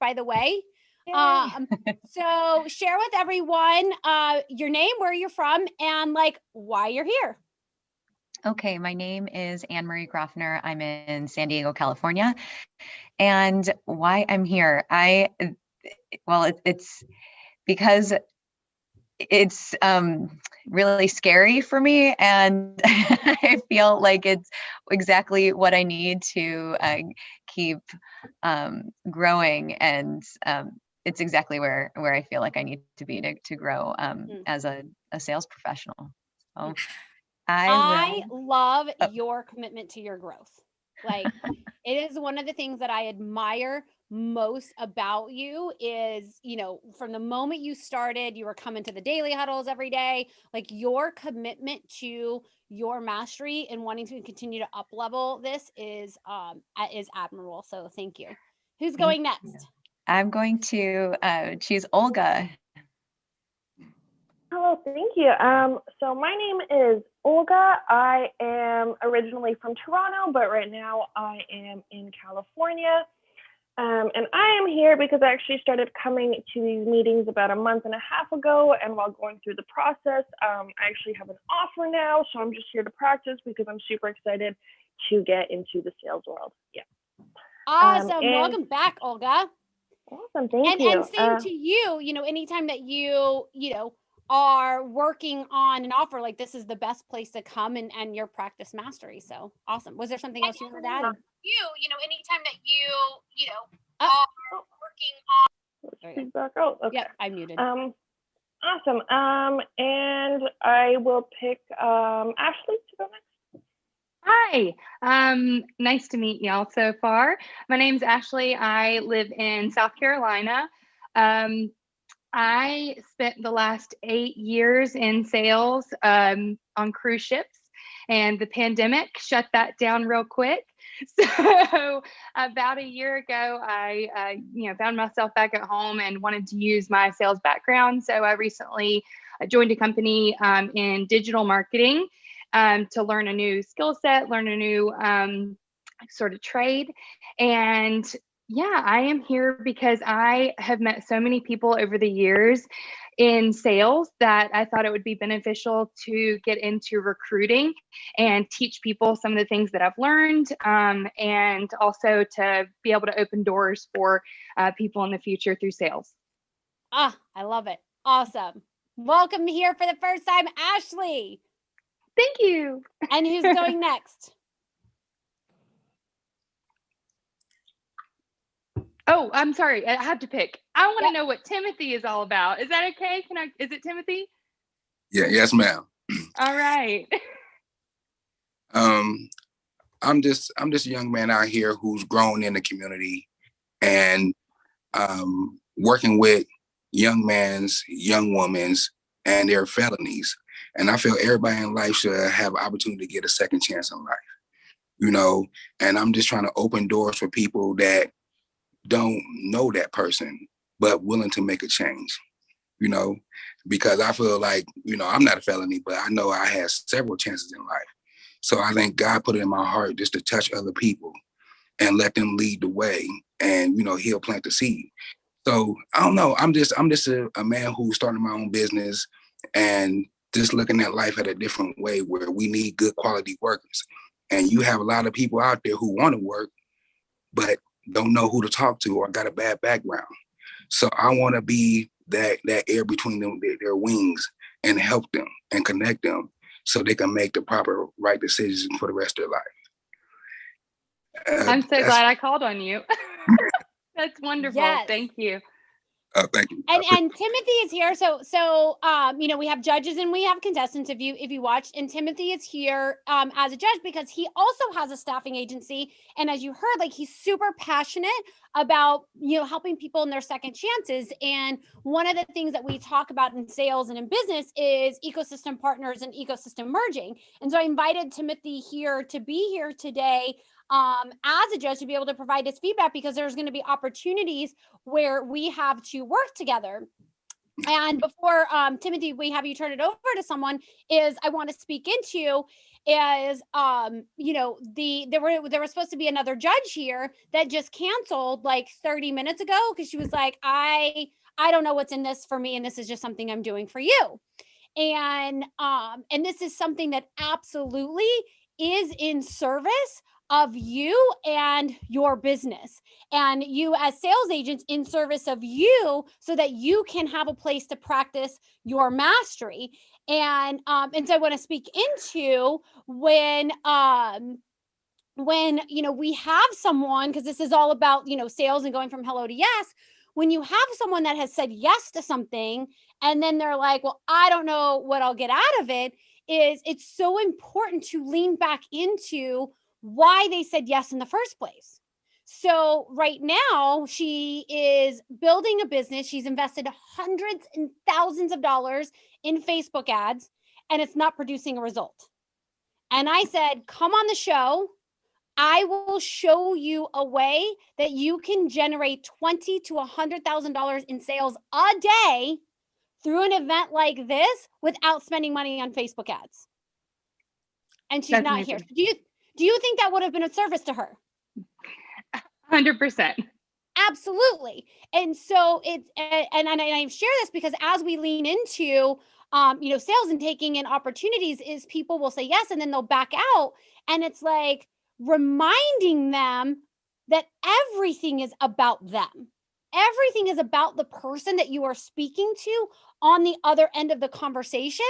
by the way. Yay. So share with everyone your name, where you're from, and like why you're here. Okay, my name is Anne Marie Groffner. I'm in San Diego, California. And why I'm here, it's because it's really scary for me, and I feel like it's exactly what I need to keep growing, and it's exactly where I feel like I need to be to grow as a sales professional. So I love oh, your commitment to your growth. Like, it is one of the things that I admire most about you is, from the moment you started, you were coming to the daily huddles every day, like your commitment to your mastery and wanting to continue to up level this is admirable. So thank you. Who's thank going you. next? I'm going to choose Olga. Hello, thank you. So my name is Olga. I am originally from Toronto, but right now I am in California. And I am here because I actually started coming to these meetings about a month and a half ago. And while going through the process, I actually have an offer now. So I'm just here to practice because I'm super excited to get into the sales world. Yeah. Awesome. Welcome back, Olga. Awesome. Thank you. And same to you, anytime that you are working on an offer, like this is the best place to come and your practice mastery. So awesome. Was there something else you wanted to add? Anytime that you are working on feedback. Oh, okay. Yep, I muted. Awesome. And I will pick Ashley to go next. Hi, nice to meet y'all so far. My name's Ashley. I live in South Carolina. I spent the last 8 years in sales on cruise ships, and the pandemic shut that down real quick. So about a year ago, I found myself back at home and wanted to use my sales background. So I recently joined a company in digital marketing to learn a new skill set, learn a new sort of trade. And yeah, I am here because I have met so many people over the years in sales that I thought it would be beneficial to get into recruiting and teach people some of the things that I've learned, and also to be able to open doors for people in the future through sales. I love it. Awesome. Welcome here for the first time, Ashley. Thank you. And who's going next? Oh, I'm sorry. I have to pick. I want to know what Timothy is all about. Is that okay? Is it Timothy? Yeah. Yes, ma'am. All right. I'm just a young man out here who's grown in the community and working with young men's, young women's, and their felonies. And I feel everybody in life should have opportunity to get a second chance in life, and I'm just trying to open doors for people that don't know that person, but willing to make a change, because I feel like, I'm not a felony, but I know I had several chances in life. So I think God put it in my heart just to touch other people and let them lead the way, and, he'll plant the seed. So I don't know. I'm just a man who's starting my own business and just looking at life at a different way where we need good quality workers. And you have a lot of people out there who want to work, but don't know who to talk to or got a bad background. So I want to be that air between them, their wings, and help them and connect them so they can make the proper right decisions for the rest of their life. I'm so glad I called on you. That's wonderful. Yes. Thank you. Thank you. And Timothy is here. So we have judges and we have contestants if you watched, and Timothy is here as a judge because he also has a staffing agency. And as you heard, like, he's super passionate about, helping people in their second chances. And one of the things that we talk about in sales and in business is ecosystem partners and ecosystem merging. And so I invited Timothy here to be here today as a judge to be able to provide his feedback, because there's going to be opportunities where we have to work together. And before Timothy, we have you turn it over to someone, is I want to speak into is there was supposed to be another judge here that just canceled like 30 minutes ago because she was like, I don't know what's in this for me, and this is just something I'm doing for you. And this is something that absolutely is in service of you and your business, and you as sales agents in service of you, so that you can have a place to practice your mastery. And so I want to speak into when we have someone, because this is all about sales and going from hello to yes. When you have someone that has said yes to something and then they're like, well, I don't know what I'll get out of it, it's so important to lean back into why they said yes in the first place. So right now she is building a business. She's invested hundreds and thousands of dollars in Facebook ads, and it's not producing a result. And I said, come on the show. I will show you a way that you can generate $20,000 to $100,000 in sales a day through an event like this without spending money on Facebook ads. And she's not here. So do you think that would have been of service to her? 100%. Absolutely. And so it's, and I share this because as we lean into, sales and taking in opportunities, is people will say yes, and then they'll back out. And it's like reminding them that everything is about them. Everything is about the person that you are speaking to on the other end of the conversation,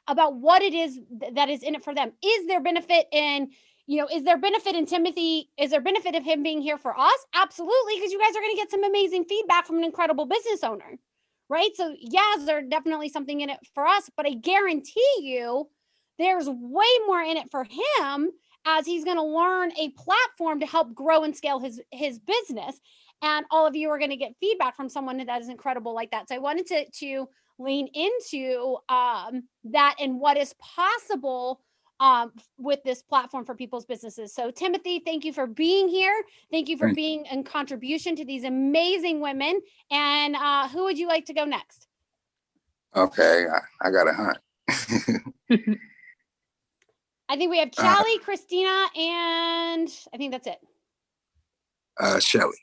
about what it is that is in it for them. Is there benefit in, is there benefit in Timothy? Is there benefit of him being here for us? Absolutely, because you guys are going to get some amazing feedback from an incredible business owner, right? So yes, there's definitely something in it for us, but I guarantee you there's way more in it for him, as he's going to learn a platform to help grow and scale his business. And all of you are going to get feedback from someone that is incredible like that. So I wanted to lean into that and what is possible with this platform for people's businesses. So Timothy, thank you for being here. Thank you for being in contribution to these amazing women. And who would you like to go next? Okay, I got a hunt. I think we have Callie, Christina, and I think that's it. Shelly.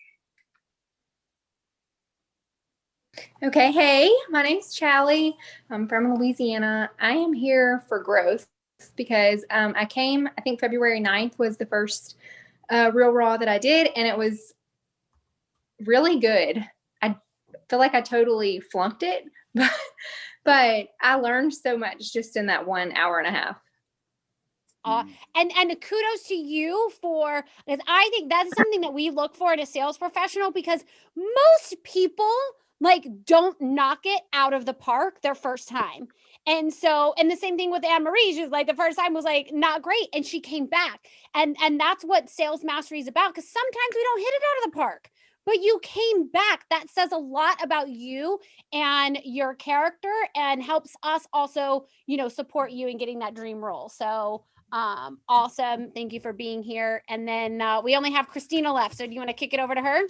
Okay, hey, my name's Callie. I'm from Louisiana. I am here for growth because I came, I think February 9th was the first Real Raw that I did, and it was really good. I feel like I totally flunked it, but I learned so much just in that 1 hour and a half. And kudos to you for, because I think that's something that we look for in a sales professional, because most people don't knock it out of the park their first time. And so, and the same thing with Anne Marie, she was like, the first time was not great, and she came back. And that's what sales mastery is about, because sometimes we don't hit it out of the park, but you came back. That says a lot about you and your character, and helps us also, support you in getting that dream role. So awesome. Thank you for being here. And then we only have Christina left. So do you want to kick it over to her?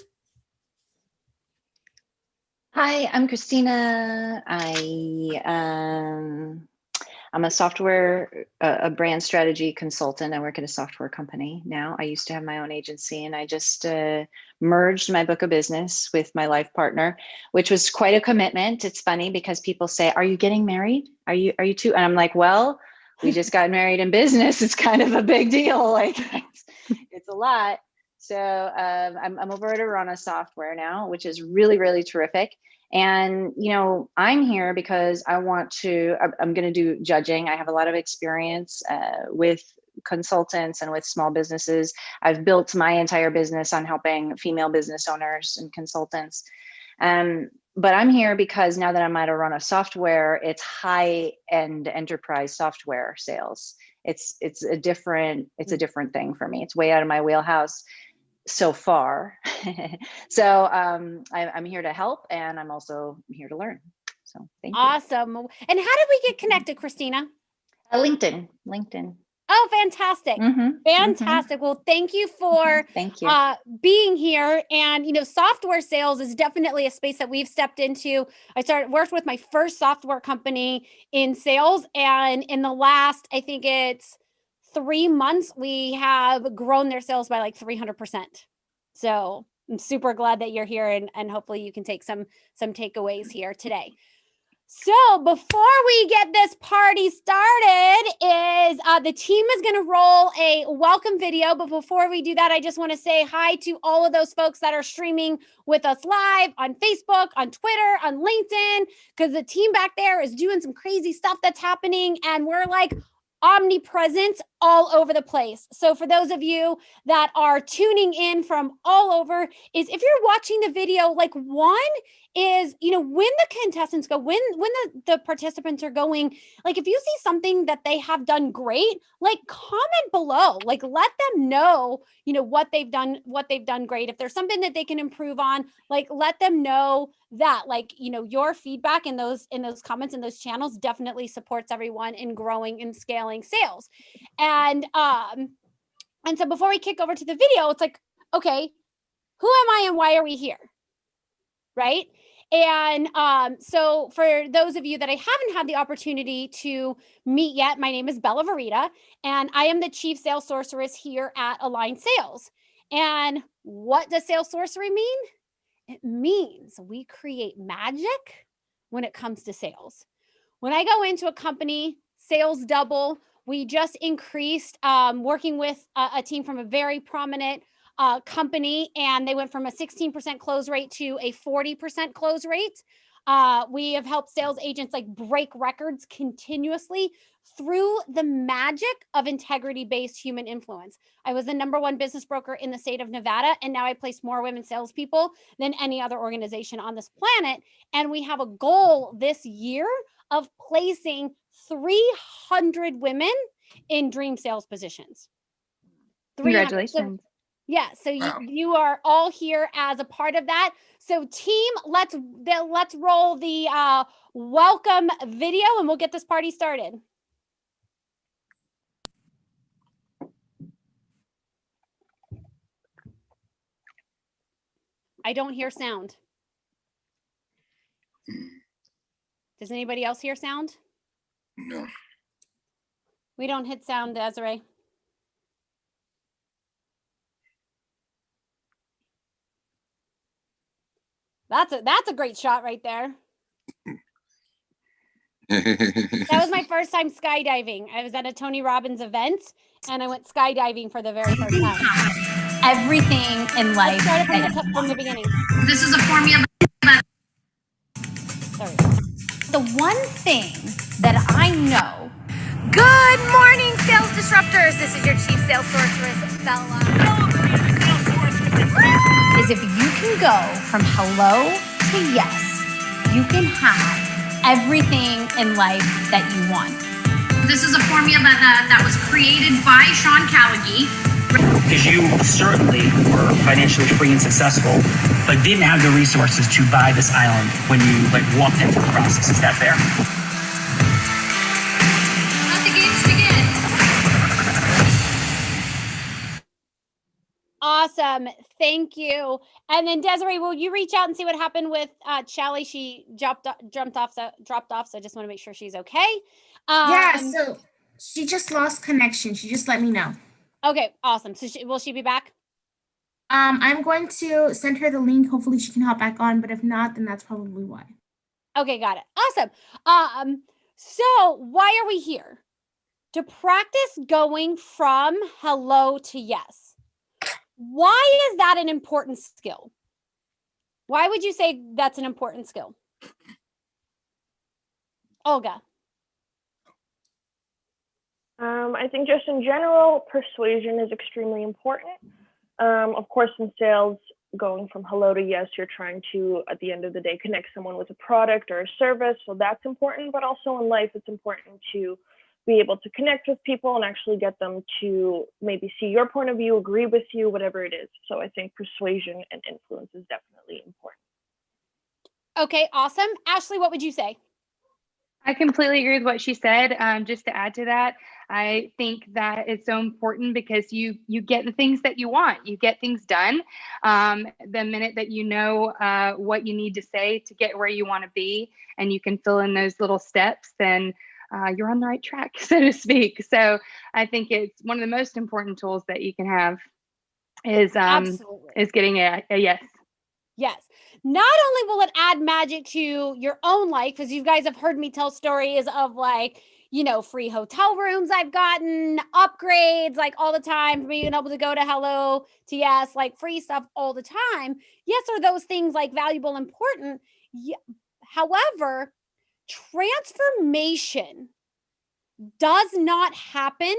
Hi, I'm Christina. I'm a software, a brand strategy consultant. I work at a software company now. I used to have my own agency, and I just merged my book of business with my life partner, which was quite a commitment. It's funny because people say, "Are you getting married? Are you too?" And I'm like, well, we just got married in business. It's kind of a big deal. It's a lot. So I'm over at Arana Software now, which is really, really terrific. And, I'm here because I'm going to do judging. I have a lot of experience with consultants and with small businesses. I've built my entire business on helping female business owners and consultants. But I'm here because now that I'm at Arana Software, it's high-end enterprise software sales. It's a different thing for me. It's way out of my wheelhouse so far. So I'm here to help, and I'm also here to learn. So thank you. Awesome. And how did we get connected, Christina? LinkedIn. Oh, fantastic. Mhm, Fantastic. Well, thank you for Thank you. being here. And, software sales is definitely a space that we've stepped into. I worked with my first software company in sales. And in the last, I think it's 3 months, we have grown their sales by like 300%. So I'm super glad that you're here, and hopefully you can take some takeaways here today. So before we get this party started, the team is going to roll a welcome video. But before we do that, I just want to say hi to all of those folks that are streaming with us live on Facebook, on Twitter, on LinkedIn, because the team back there is doing some crazy stuff that's happening, and we're like omnipresent all over the place. So for those of you that are tuning in from all over, is if you're watching the video, like, one is, when the contestants go, when the participants are going, like, if you see something that they have done great, like, comment below, like, let them know, what they've done great. If there's something that they can improve on, like, let them know that, like, your feedback in those comments, in those channels, definitely supports everyone in growing and scaling sales. And so before we kick over to the video, it's like, okay, who am I and why are we here? Right? And so for those of you that I haven't had the opportunity to meet yet, my name is Bella Verita, and I am the Chief Sales Sorceress here at Align Sales. And what does sales sorcery mean? It means we create magic when it comes to sales. When I go into a company, sales double. We just increased working with a team from a very prominent company, and they went from a 16% close rate to a 40% close rate. We have helped sales agents like break records continuously through the magic of integrity-based human influence. I was the #1 business broker in the state of Nevada, and now I place more women salespeople than any other organization on this planet. And we have a goal this year of placing 300 women in dream sales positions. 300. Congratulations. Yeah, so Wow. you are all here as a part of that. So team, let's roll the welcome video, and we'll get this party started. I don't hear sound. Does anybody else hear sound? No. We don't hit sound, Desiree. That's a great shot right there. That was my first time skydiving. I was at a Tony Robbins event, and I went skydiving for the very first time. Everything in life. Let's start it from the beginning. This is a formula. Sorry. The one thing that I know. Good morning, sales disruptors. This is your Chief Sales Sorceress, Bella. Is if you can go from hello to yes, you can have everything in life that you want. This is a formula that was created by Sean Callaghy. Because you certainly were financially free and successful, but didn't have the resources to buy this island when you walked into the process. Is that fair? Let the games begin. Awesome. Thank you. And then Desiree, will you reach out and see what happened with Challie? She dropped off. So I just want to make sure she's okay. Yeah, so she just lost connection. She just let me know. Okay, awesome. So will she be back? I'm going to send her the link. Hopefully she can hop back on, but if not, then that's probably why. Okay, got it. Awesome. So why are we here? To practice going from hello to yes. Why is that an important skill? Why would you say that's an important skill? Olga. I think just in general, persuasion is extremely important. Of course, in sales, going from hello to yes, you're trying to, at the end of the day, connect someone with a product or a service. So that's important. But also in life, it's important to be able to connect with people and actually get them to maybe see your point of view, agree with you, whatever it is. So I think persuasion and influence is definitely important. Okay, awesome. Ashley, what would you say? I completely agree with what she said. Just to add to that, I think that it's so important because you get the things that you want. You get things done the minute that you know what you need to say to get where you want to be, and you can fill in those little steps, then you're on the right track, so to speak. So I think it's one of the most important tools that you can have is getting a yes. Yes. Not only will it add magic to your own life, because you guys have heard me tell stories of like, you know, free hotel rooms I've gotten, upgrades like all the time, being able to go to Hello to Yes, like free stuff all the time. Yes, are those things like valuable, important? Yeah. However, transformation does not happen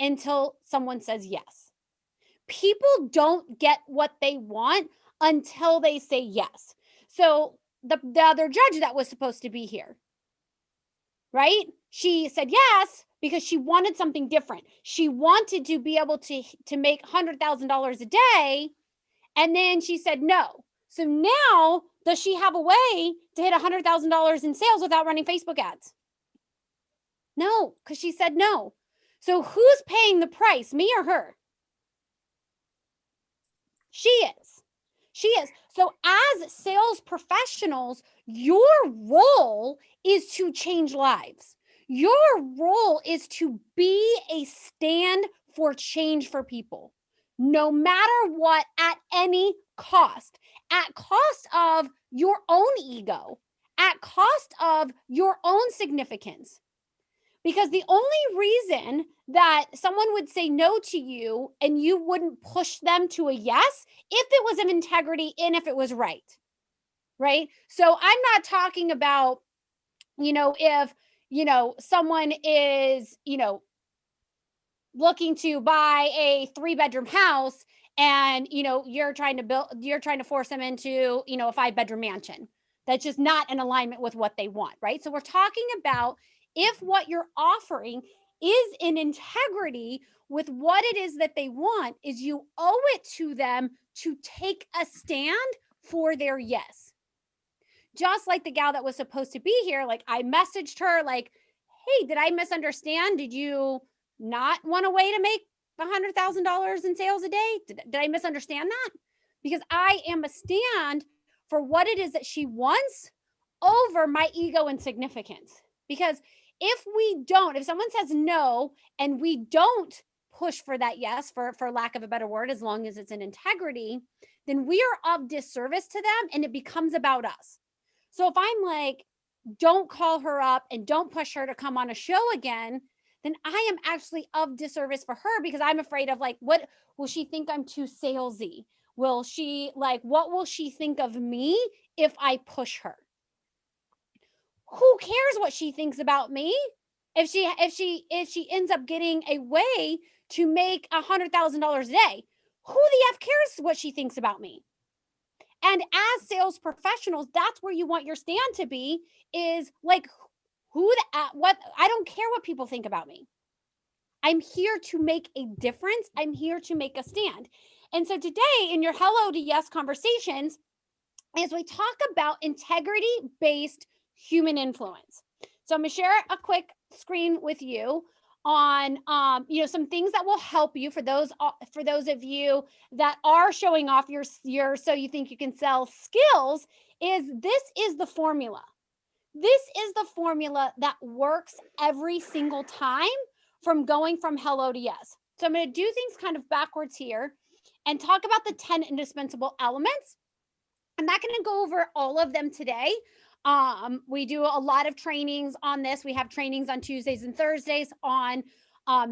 until someone says yes. People don't get what they want until they say yes. So the other judge that was supposed to be here, right? She said yes because she wanted something different. She wanted to be able to make $100,000 a day. And then she said no. So now, does she have a way to hit $100,000 in sales without running Facebook ads? No, because she said no. So who's paying the price, me or her? She is. She is. So as sales professionals, your role is to change lives. Your role is to be a stand for change for people, no matter what, at any cost, at cost of your own ego, at cost of your own significance. Because the only reason that someone would say no to you and you wouldn't push them to a yes, if it was of integrity and if it was right, right? So I'm not talking about, you know, if, you know, someone is, you know, looking to buy a 3-bedroom house and, you know, you're trying to force them into, you know, a 5-bedroom mansion. That's just not in alignment with what they want, right? So we're talking about if what you're offering is in integrity with what it is that they want, is you owe it to them to take a stand for their yes. Just like the gal that was supposed to be here, like I messaged her like, hey, did I misunderstand? Did you not want a way to make $100,000 in sales a day? Did I misunderstand that? Because I am a stand for what it is that she wants over my ego and significance. Because if someone says no and we don't push for that yes, for lack of a better word, as long as it's in integrity, then we are of disservice to them and it becomes about us. So if I'm like, don't call her up and don't push her to come on a show again, then I am actually of disservice for her because I'm afraid of like, what will she think I'm too salesy? Will she what will she think of me if I push her? Who cares what she thinks about me? If she ends up getting a way to make $100,000 a day, who the F cares what she thinks about me? And as sales professionals, that's where you want your stand to be, is like, what, I don't care what people think about me. I'm here to make a difference. I'm here to make a stand. And so today in your Hello to Yes conversations, as we talk about integrity-based human influence. So I'm gonna share a quick screen with you on some things that will help you for those of you that are showing off your so you think you can sell skills. This is the formula. This is the formula that works every single time from going from hello to yes. So I'm going to do things kind of backwards here and talk about the 10 indispensable elements. I'm not going to go over all of them today. We do a lot of trainings on this. We have trainings on Tuesdays and Thursdays on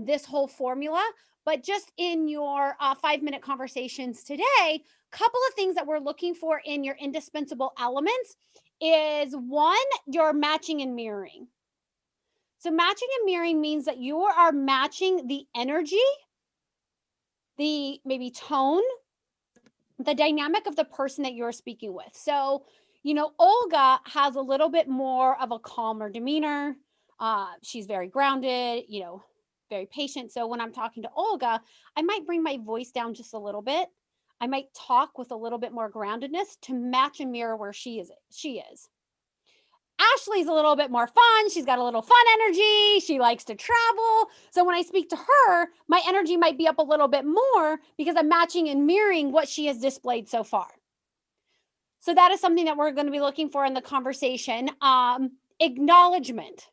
this whole formula. But just in your 5-minute conversations today, a couple of things that we're looking for in your indispensable elements is 1, your matching and mirroring. So matching and mirroring means that you are matching the energy, the maybe tone, the dynamic of the person that you're speaking with. So, Olga has a little bit more of a calmer demeanor. She's very grounded, very patient. So when I'm talking to Olga, I might bring my voice down just a little bit. I might talk with a little bit more groundedness to match and mirror where she is. Ashley's a little bit more fun. She's got a little fun energy. She likes to travel. So when I speak to her, my energy might be up a little bit more because I'm matching and mirroring what she has displayed so far. So that is something that we're going to be looking for in the conversation. Acknowledgement.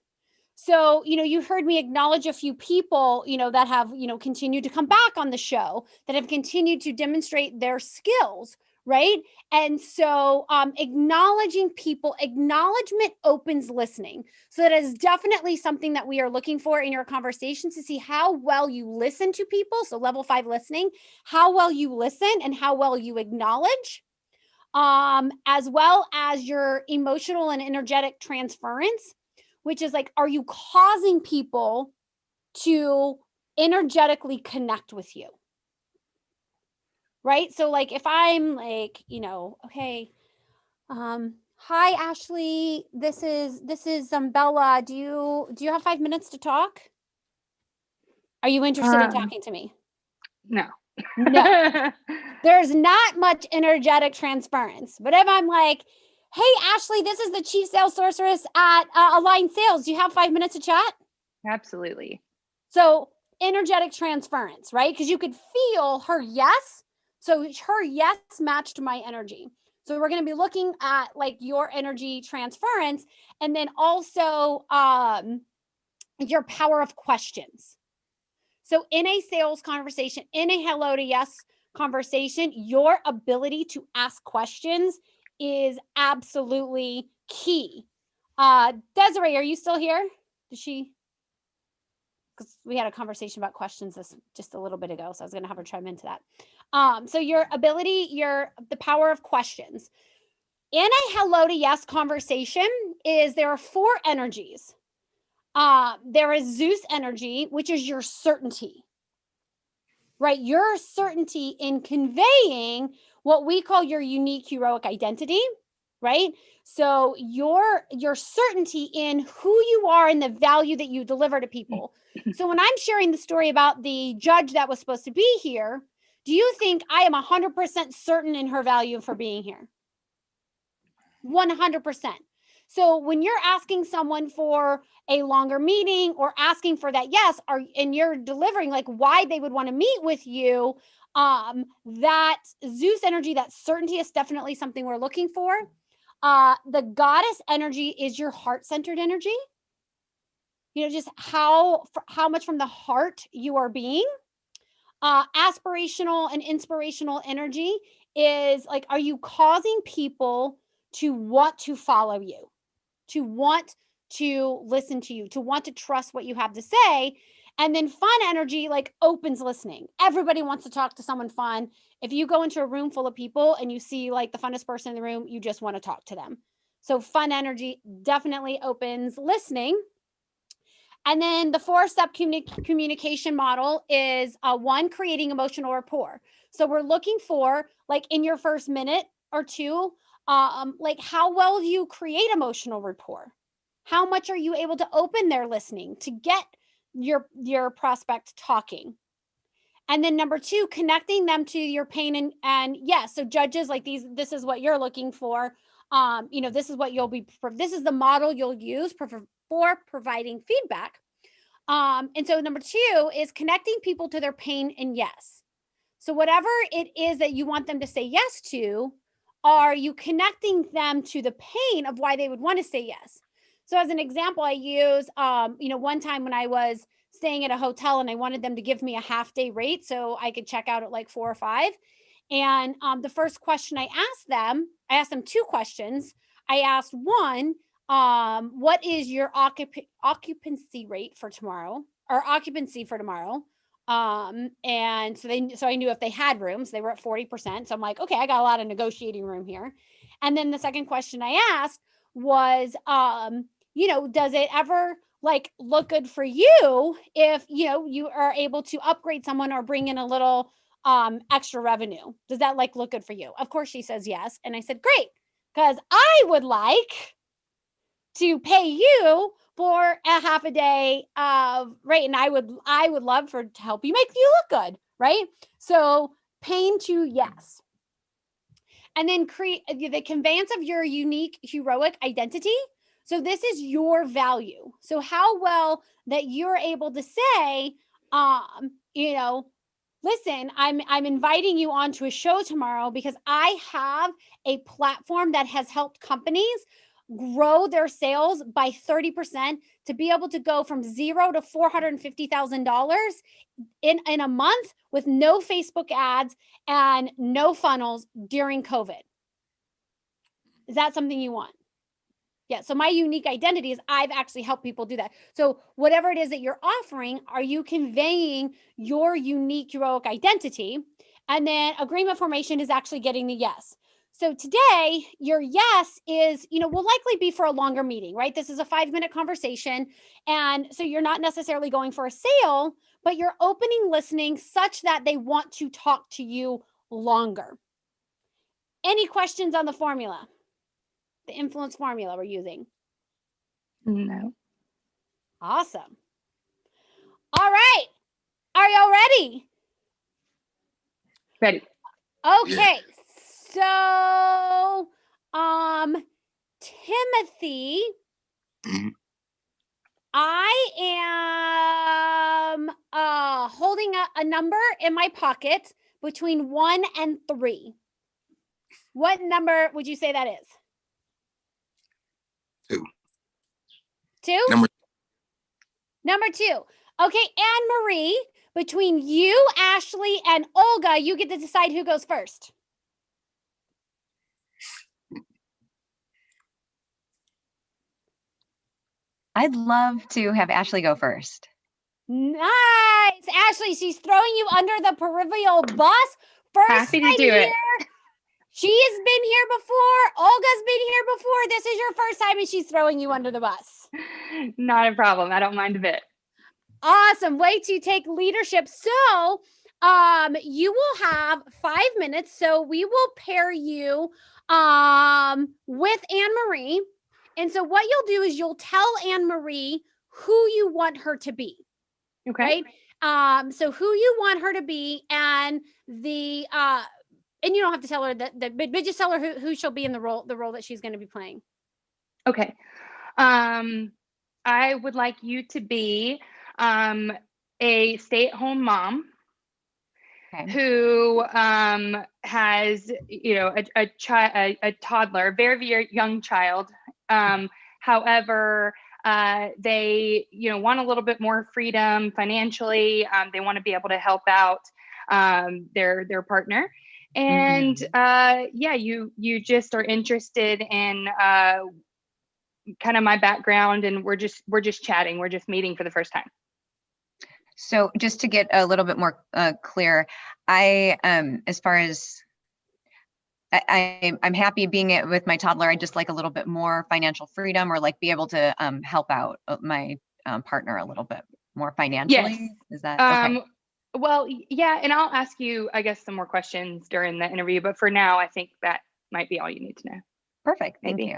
So, you heard me acknowledge a few people, that have, continued to come back on the show, that have continued to demonstrate their skills, right? And so acknowledging people, acknowledgement opens listening. So that is definitely something that we are looking for in your conversations, to see how well you listen to people. So level 5 listening, how well you listen and how well you acknowledge, as well as your emotional and energetic transference, which is like, are you causing people to energetically connect with you? Right? So like if I'm like, okay, hi Ashley, this is Bella. Do you have 5 minutes to talk? Are you interested in talking to me? No. No. There's not much energetic transference. But if I'm like, hey Ashley, this is the chief sales sorceress at Align Sales. Do you have 5 minutes to chat? Absolutely. So energetic transference, right? Because you could feel her yes. So her yes matched my energy. So we're going to be looking at like your energy transference, and then also your power of questions. So in a sales conversation, in a hello to yes conversation, your ability to ask questions is absolutely key. Desiree, are you still here? Did she? Because we had a conversation about questions just a little bit ago, so I was going to have her chime into that. So your ability, the power of questions. In a hello to yes conversation there are 4 energies. There is Zeus energy, which is your certainty, right? Your certainty in conveying what we call your unique heroic identity, right? So your certainty in who you are and the value that you deliver to people. So when I'm sharing the story about the judge that was supposed to be here, do you think I am 100% certain in her value for being here? 100%. So when you're asking someone for a longer meeting or asking for that yes, and you're delivering like why they would want to meet with you, that Zeus energy, that certainty is definitely something we're looking for. The goddess energy is your heart-centered energy. Just how much from the heart you are being. Aspirational and inspirational energy is like, are you causing people to want to follow you, to want to listen to you, to want to trust what you have to say? And then fun energy like opens listening. Everybody wants to talk to someone fun. If you go into a room full of people and you see like the funnest person in the room, you just want to talk to them. So fun energy definitely opens listening. And then the 4-step communication model is 1, creating emotional rapport. So we're looking for like in your first minute or 2, like how well do you create emotional rapport? How much are you able to open their listening to get your prospect talking? And then number 2, connecting them to your pain and yes. So judges like this is what you're looking for. This is what this is the model you'll use for providing feedback. And so number 2 is connecting people to their pain and yes. So whatever it is that you want them to say yes to, are you connecting them to the pain of why they would want to say yes? So as an example, I use, one time when I was staying at a hotel and I wanted them to give me a half day rate so I could check out at like 4 or 5. And the first question I asked them 2 questions. I asked 1, what is your occupancy rate for tomorrow, or occupancy for tomorrow? And so I knew if they had rooms, they were at 40%. So I'm like, okay, I got a lot of negotiating room here. And then the second question I asked was, does it ever like look good for you if, you are able to upgrade someone or bring in a little extra revenue? Does that like look good for you? Of course she says yes. And I said, great, because I would like to pay you for a half a day of rate. And I would love to help you make you look good. Right. So pain to yes. And then create the conveyance of your unique heroic identity. So this is your value. So how well that you're able to say, you know, listen, I'm inviting you onto a show tomorrow because I have a platform that has helped companies grow their sales by 30% to be able to go from $0 to $450,000 in a month with no Facebook ads and no funnels during COVID. Is that something you want? Yeah. So my unique identity is I've actually helped people do that. So whatever it is that you're offering, are you conveying your unique heroic identity? And then agreement formation is actually getting the yes. So today your yes is, will likely be for a longer meeting, right? This is a 5-minute conversation. And so you're not necessarily going for a sale, but you're opening listening such that they want to talk to you longer. Any questions on the formula? The influence formula we're using? No. Awesome. All right. Are y'all ready? Ready. Okay. So, Timothy, I am holding a number in my pocket between 1 and 3. What number would you say that is? 2. 2? Number 2. Okay, Anne-Marie, between you, Ashley, and Olga, you get to decide who goes first. I'd love to have Ashley go first. Nice. Ashley, she's throwing you under the proverbial bus. First Happy to time do here. it. She has been here before. Olga's been here before. This is your first time and she's throwing you under the bus. Not a problem. I don't mind a bit. Awesome. Way to take leadership. So you will have 5 minutes. So we will pair you with Anne-Marie. And so what you'll do is you'll tell Anne-Marie who you want her to be. Okay. Right? So who you want her to be, and the and you don't have to tell her that, but just tell her who she'll be in the role that she's going to be playing. Okay. I would like you to be a stay-at-home mom. Okay. Who has, a toddler, very, very young child. However, they, want a little bit more freedom financially. They want to be able to help out their partner. And you just are interested in kind of my background, and we're just chatting. We're just meeting for the first time. So just to get a little bit more clear, as far as I'm happy being with my toddler. I just like a little bit more financial freedom, or like be able to help out my partner a little bit more financially. Yes. Is that okay? Well, yeah, and I'll ask you, I guess, some more questions during the interview, but for now, I think that might be all you need to know. Perfect. Thank you.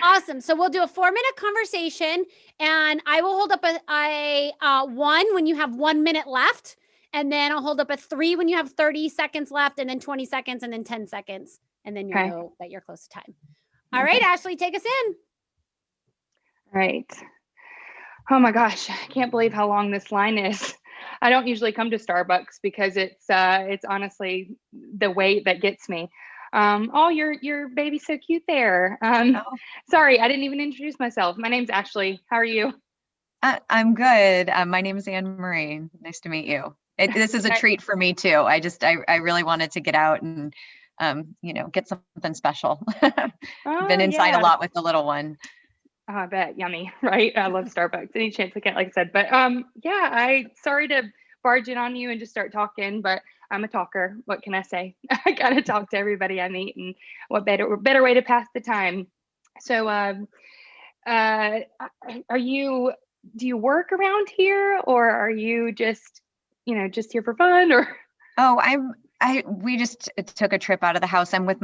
Awesome. So we'll do a 4-minute conversation, and I will hold up a 1 when you have 1 minute left. And then I'll hold up a 3 when you have 30 seconds left, and then 20 seconds, and then 10 seconds. And then you'll know that you're close to time. All right, Ashley, take us in. All right. Oh my gosh, I can't believe how long this line is. I don't usually come to Starbucks because it's honestly the wait that gets me. Oh, your baby's so cute there. Sorry, I didn't even introduce myself. My name's Ashley. How are you? I'm good. My name is Anne-Marie. Nice to meet you. This is a treat for me too. I really wanted to get out and, get something special. Been inside a lot with the little one. Oh, I bet. Yummy. Right. I love Starbucks. Any chance I can, like I said, but sorry to barge in on you and just start talking, but I'm a talker. What can I say? I got to talk to everybody I meet, and what better way to pass the time. So, do you work around here, or are you just here for fun, or? Oh, we just took a trip out of the house. I'm with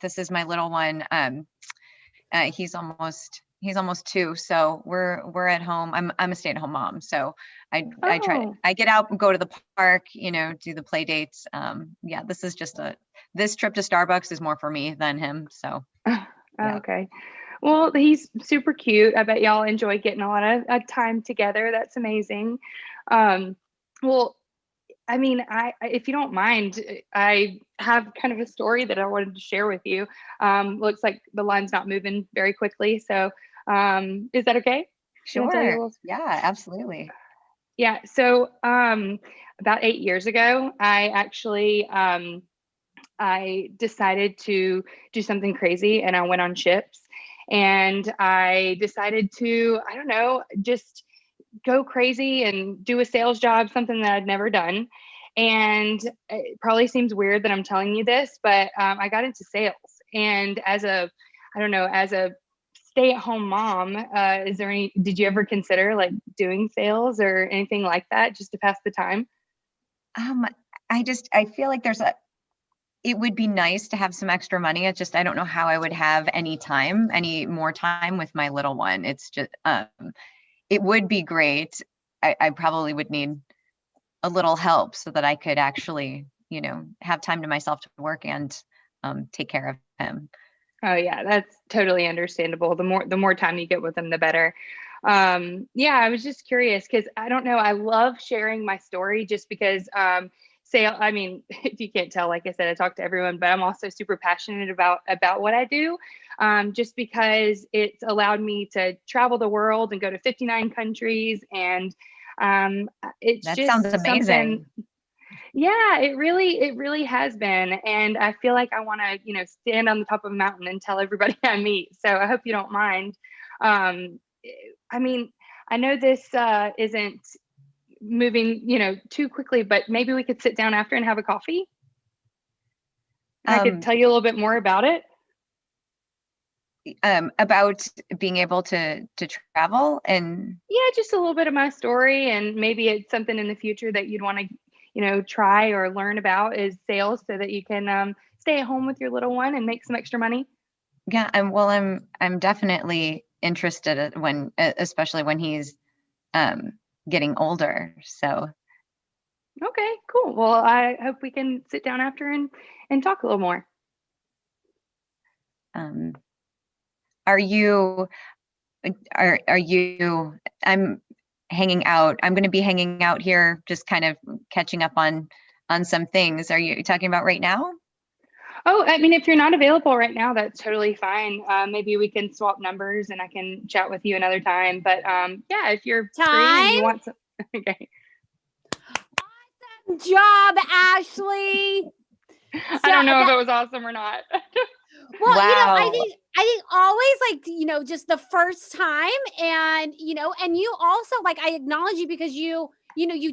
this is my little one. He's almost 2. So we're at home. I'm a stay-at-home mom. So I get out and go to the park, do the play dates. This trip to Starbucks is more for me than him. So. Okay. Well, he's super cute. I bet y'all enjoy getting a lot of time together. That's amazing. Well, I mean, if you don't mind, I have kind of a story that I wanted to share with you. Looks like the line's not moving very quickly. So, is that okay? Can I tell you a Sure. little? Yeah, absolutely. Yeah. So, about 8 years ago, I actually, I decided to do something crazy and I went on ships and I decided to, I don't know, just go crazy and do a sales job, something that I'd never done. And it probably seems weird that I'm telling you this, but I got into sales. And as a, I don't know, as a stay-at-home mom, did you ever consider like doing sales or anything like that just to pass the time? Um, I feel like it would be nice to have some extra money. It's just, I don't know how I would have any more time with my little one. It's just, it would be great. I probably would need a little help so that I could actually, have time to myself to work and take care of him. Oh yeah, that's totally understandable. The more time you get with them, the better. Yeah, I was just curious because I don't know. I love sharing my story just because I mean, if you can't tell, like I said, I talk to everyone, but I'm also super passionate about what I do. Just because it's allowed me to travel the world and go to 59 countries, and it's That just sounds something. amazing. Yeah, it really has been. And I feel like I want to, stand on the top of a mountain and tell everybody I meet. So I hope you don't mind. Um, I mean, I know this isn't moving, too quickly, but maybe we could sit down after and have a coffee. And I could tell you a little bit more about it. About being able to travel and Yeah, just a little bit of my story, and maybe it's something in the future that you'd want to, try or learn about is sales, so that you can stay at home with your little one and make some extra money. yeah, I'm definitely interested especially when he's getting older. So Okay, cool. Well, I hope we can sit down after and talk a little more. are you I'm hanging out. I'm going to be hanging out here, just kind of catching up on some things. Are you talking about right now? Oh, I mean, if you're not available right now, that's totally fine. Maybe we can swap numbers and I can chat with you another time. But yeah, if you're free and you want to, okay. Awesome job, Ashley. I don't know if it was awesome or not. Well, Wow. I think always like, just the first time, and and you also, like, I acknowledge you because you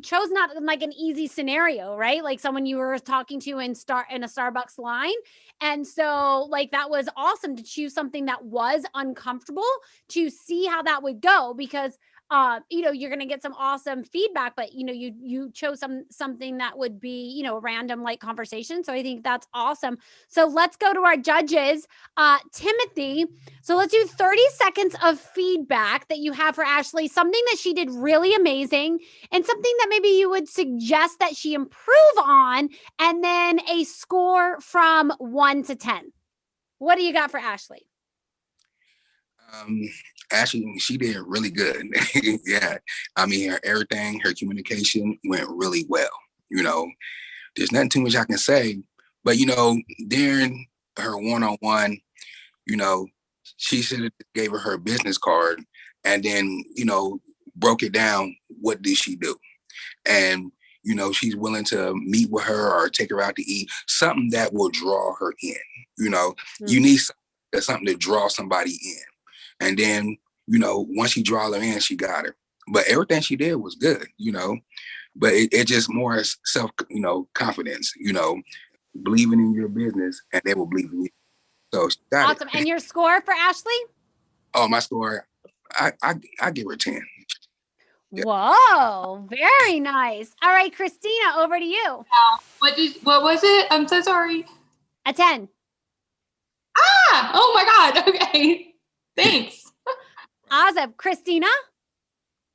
chose not like an easy scenario, right? Like someone you were talking to in a Starbucks line. And so like that was awesome to choose something that was uncomfortable to see how that would go, because you're going to get some awesome feedback, but you chose something that would be, a random like conversation. So I think that's awesome. So let's go to our judges. Timothy, so let's do 30 seconds of feedback that you have for Ashley, something that she did really amazing and something that maybe you would suggest that she improve on, and then a score from 1 to 10. What do you got for Ashley? Actually, she did really good. Yeah. I mean, her communication went really well. There's nothing too much I can say, but during her one-on-one, she should have gave her business card and then, broke it down. What did she do? And, she's willing to meet with her or take her out to eat, something that will draw her in. You need something to draw somebody in. And then, once you draw her in, she got her. But everything she did was good, but it just more self, confidence, believing in your business, and they will believe in you. So she got Awesome. And your score for Ashley? Oh, my score, I give her 10. Yeah. Whoa, very nice. All right, Christina, over to you. What was it? I'm so sorry. A 10. Oh my God. Okay. Thanks. Awesome. Christina?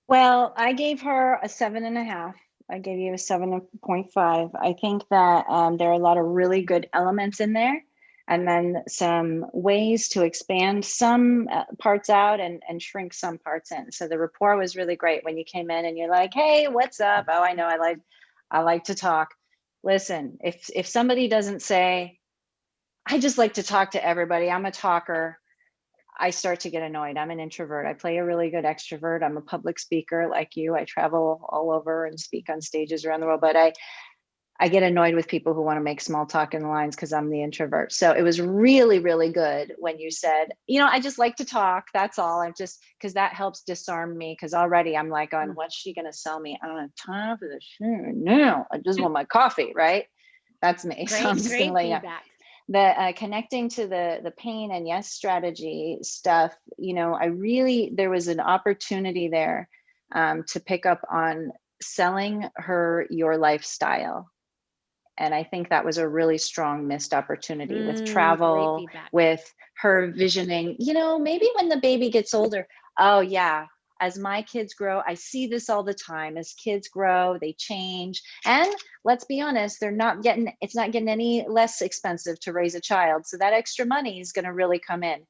Well, I gave her a 7.5. I gave you a 7.5. I think that there are a lot of really good elements in there. and then some ways to expand some parts out and shrink some parts in. So the rapport was really great when you came in and you're like, hey, what's up? Oh, I know I like to talk. Listen, if somebody doesn't say, I just like to talk to everybody, I'm a talker, I start to get annoyed. I'm an introvert. I play a really good extrovert. I'm a public speaker like you. I travel all over and speak on stages around the world, but I get annoyed with people who want to make small talk in the lines because I'm the introvert. So it was really, really good when you said, I just like to talk. That's all. I'm just, because that helps disarm me, because already I'm like, going, what's she going to sell me? I don't have time for this. No, I just want my coffee, right? That's me. So I'm just going to lay out. The connecting to the pain and yes strategy stuff, there was an opportunity there to pick up on selling her your lifestyle. And I think that was a really strong missed opportunity with travel, with her visioning, maybe when the baby gets older. Oh yeah, as my kids grow, I see this all the time. As kids grow, they change. And let's be honest, it's not getting any less expensive to raise a child. So that extra money is going to really come in.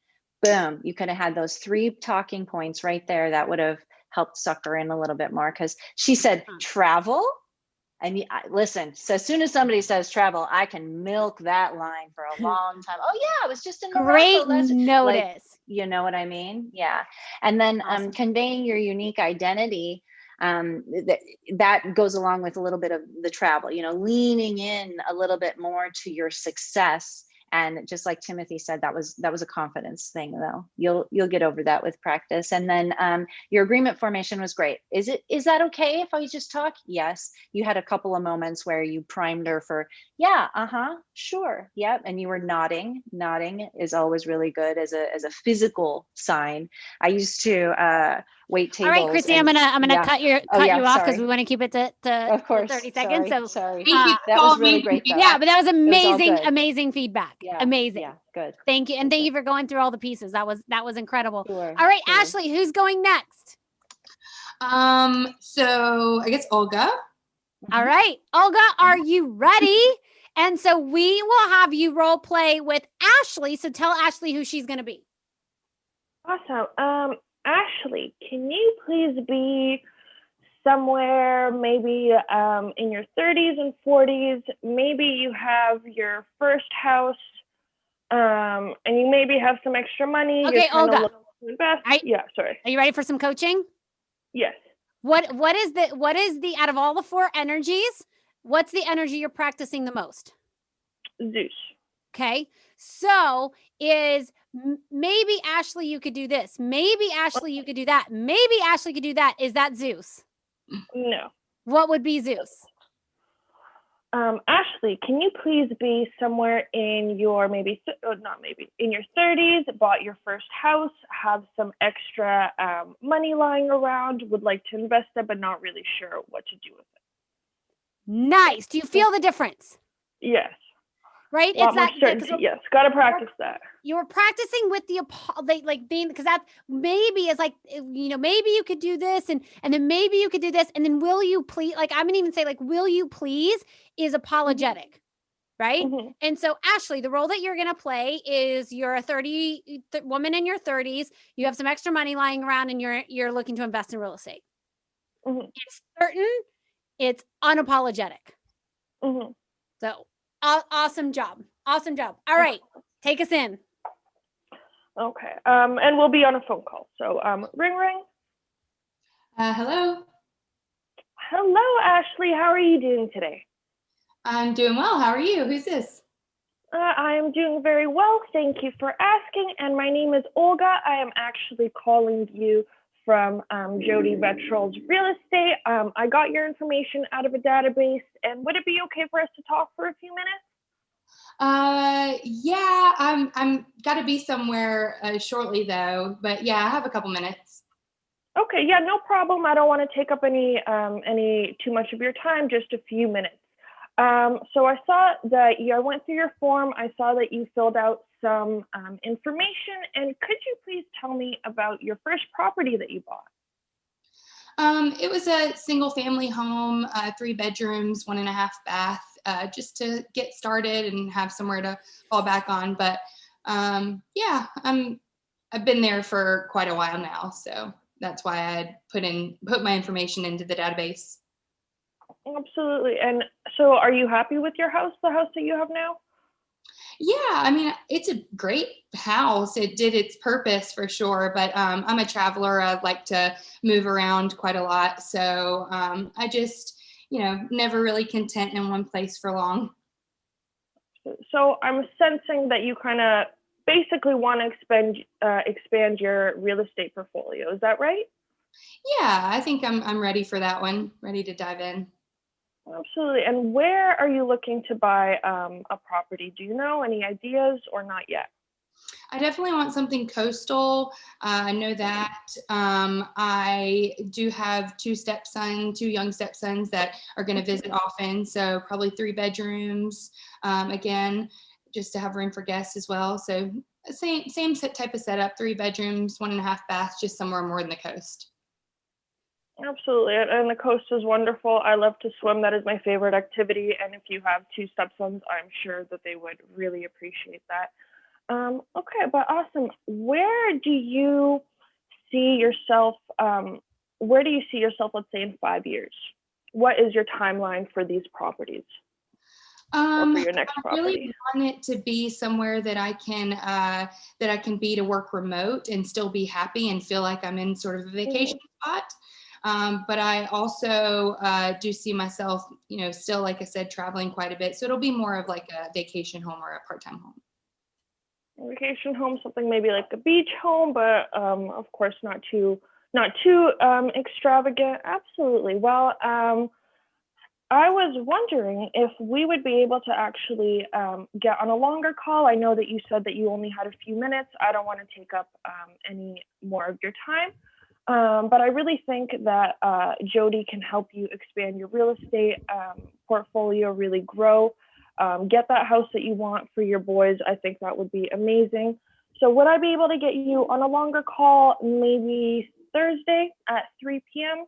Boom, you could have had those 3 talking points right there. That would have helped suck her in a little bit more, because she said travel. And listen, so as soon as somebody says travel, I can milk that line for a long time. Oh yeah, I was just in Morocco. Great notice. Like, you know what I mean? Yeah. And then conveying your unique identity, that goes along with a little bit of the travel, leaning in a little bit more to your success. And just like Timothy said, that was a confidence thing, though. You'll get over that with practice. And then your agreement formation was great. Is that okay if I just talk? Yes. You had a couple of moments where you primed her for, yeah, sure, yep. And you were nodding. Nodding is always really good as a physical sign. I used to wait tables. All right, Chrissy, I'm gonna cut you off because we want to keep it to of course, 30 seconds. Sorry. That was really great, though. Yeah, but that was amazing feedback. Yeah, amazing. Yeah, good. Thank you, and thank you for going through all the pieces. That was incredible. Sure, all right, Ashley, who's going next? So I guess Olga. All right, Olga, are you ready? And so we will have you role play with Ashley. So tell Ashley who she's going to be. Awesome. Ashley, can you please be somewhere maybe in your 30s and 40s? Maybe you have your first house, and you maybe have some extra money. Okay, Olga. To invest. Yeah, sorry. Are you ready for some coaching? Yes. What is the out of all the 4 energies, what's the energy you're practicing the most? Zeus. Okay. So maybe Ashley, you could do this. Maybe Ashley, you could do that. Maybe Ashley could do that. Is that Zeus? No. What would be Zeus? Ashley, can you please be somewhere in your in your 30s, bought your first house, have some extra money lying around, would like to invest it, but not really sure what to do with it. Nice. Do you feel the difference? Yes. Right? It's that certainty. Yes. Got to practice that. You're practicing with the like being, because that maybe is like, maybe you could do this and then maybe you could do this. And then will you please, like, I'm going to even say like, will you please is apologetic. Right. Mm-hmm. And so Ashley, the role that you're going to play is you're a woman in your 30s. You have some extra money lying around and you're looking to invest in real estate. Mm-hmm. It's certain. It's unapologetic. Mm-hmm. So awesome job. Awesome job. All right. Take us in. Okay. And we'll be on a phone call. So ring, ring. Hello. Hello, Ashley. How are you doing today? I'm doing well. How are you? Who's this? I am doing very well. Thank you for asking. And my name is Olga. I am actually calling you from Jody Vetrol's Real Estate. I got your information out of a database. And would it be okay for us to talk for a few minutes? Yeah, I'm got to be somewhere shortly though. But yeah, I have a couple minutes. Okay. Yeah, no problem. I don't want to take up any too much of your time. Just a few minutes. So I saw that I went through your form. I saw that you filled out some information. And could you please tell me about your first property that you bought? It was a single family home, 3 bedrooms, 1.5 bath. just to get started and have somewhere to fall back on. But yeah, I've been there for quite a while now, so that's why I put my information into the database. Absolutely. And so are you happy with your house, the house that you have now? Yeah, I mean, it's a great house. It did its purpose for sure, but I'm a traveler. I like to move around quite a lot. So I just, never really content in one place for long. So I'm sensing that you kind of basically want to expand your real estate portfolio. Is that right? Yeah, I think I'm ready for that one, ready to dive in. Absolutely. And where are you looking to buy a property? Do you know any ideas or not yet? I definitely want something coastal. I know that I do have two young stepsons that are going to visit often. So probably 3 bedrooms, again, just to have room for guests as well. So same type of setup, 3 bedrooms, 1.5 baths, just somewhere more than the coast. Absolutely. And the coast is wonderful. I love to swim. That is my favorite activity. And if you have 2 stepsons, I'm sure that they would really appreciate that. Okay, but awesome. Where do you see yourself, let's say, in 5 years? What is your timeline for these properties? Or for your next property? I really want it to be somewhere that I can be to work remote and still be happy and feel like I'm in sort of a vacation spot. But I also do see myself, still, like I said, traveling quite a bit. So it'll be more of like a vacation home or a part-time home. Vacation home, something maybe like a beach home, but of course not too extravagant. Absolutely. Well, I was wondering if we would be able to actually get on a longer call. I know that you said that you only had a few minutes. I don't want to take up any more of your time. But I really think that Jody can help you expand your real estate portfolio, really grow, get that house that you want for your boys. I think that would be amazing. So would I be able to get you on a longer call, maybe Thursday at 3 p.m.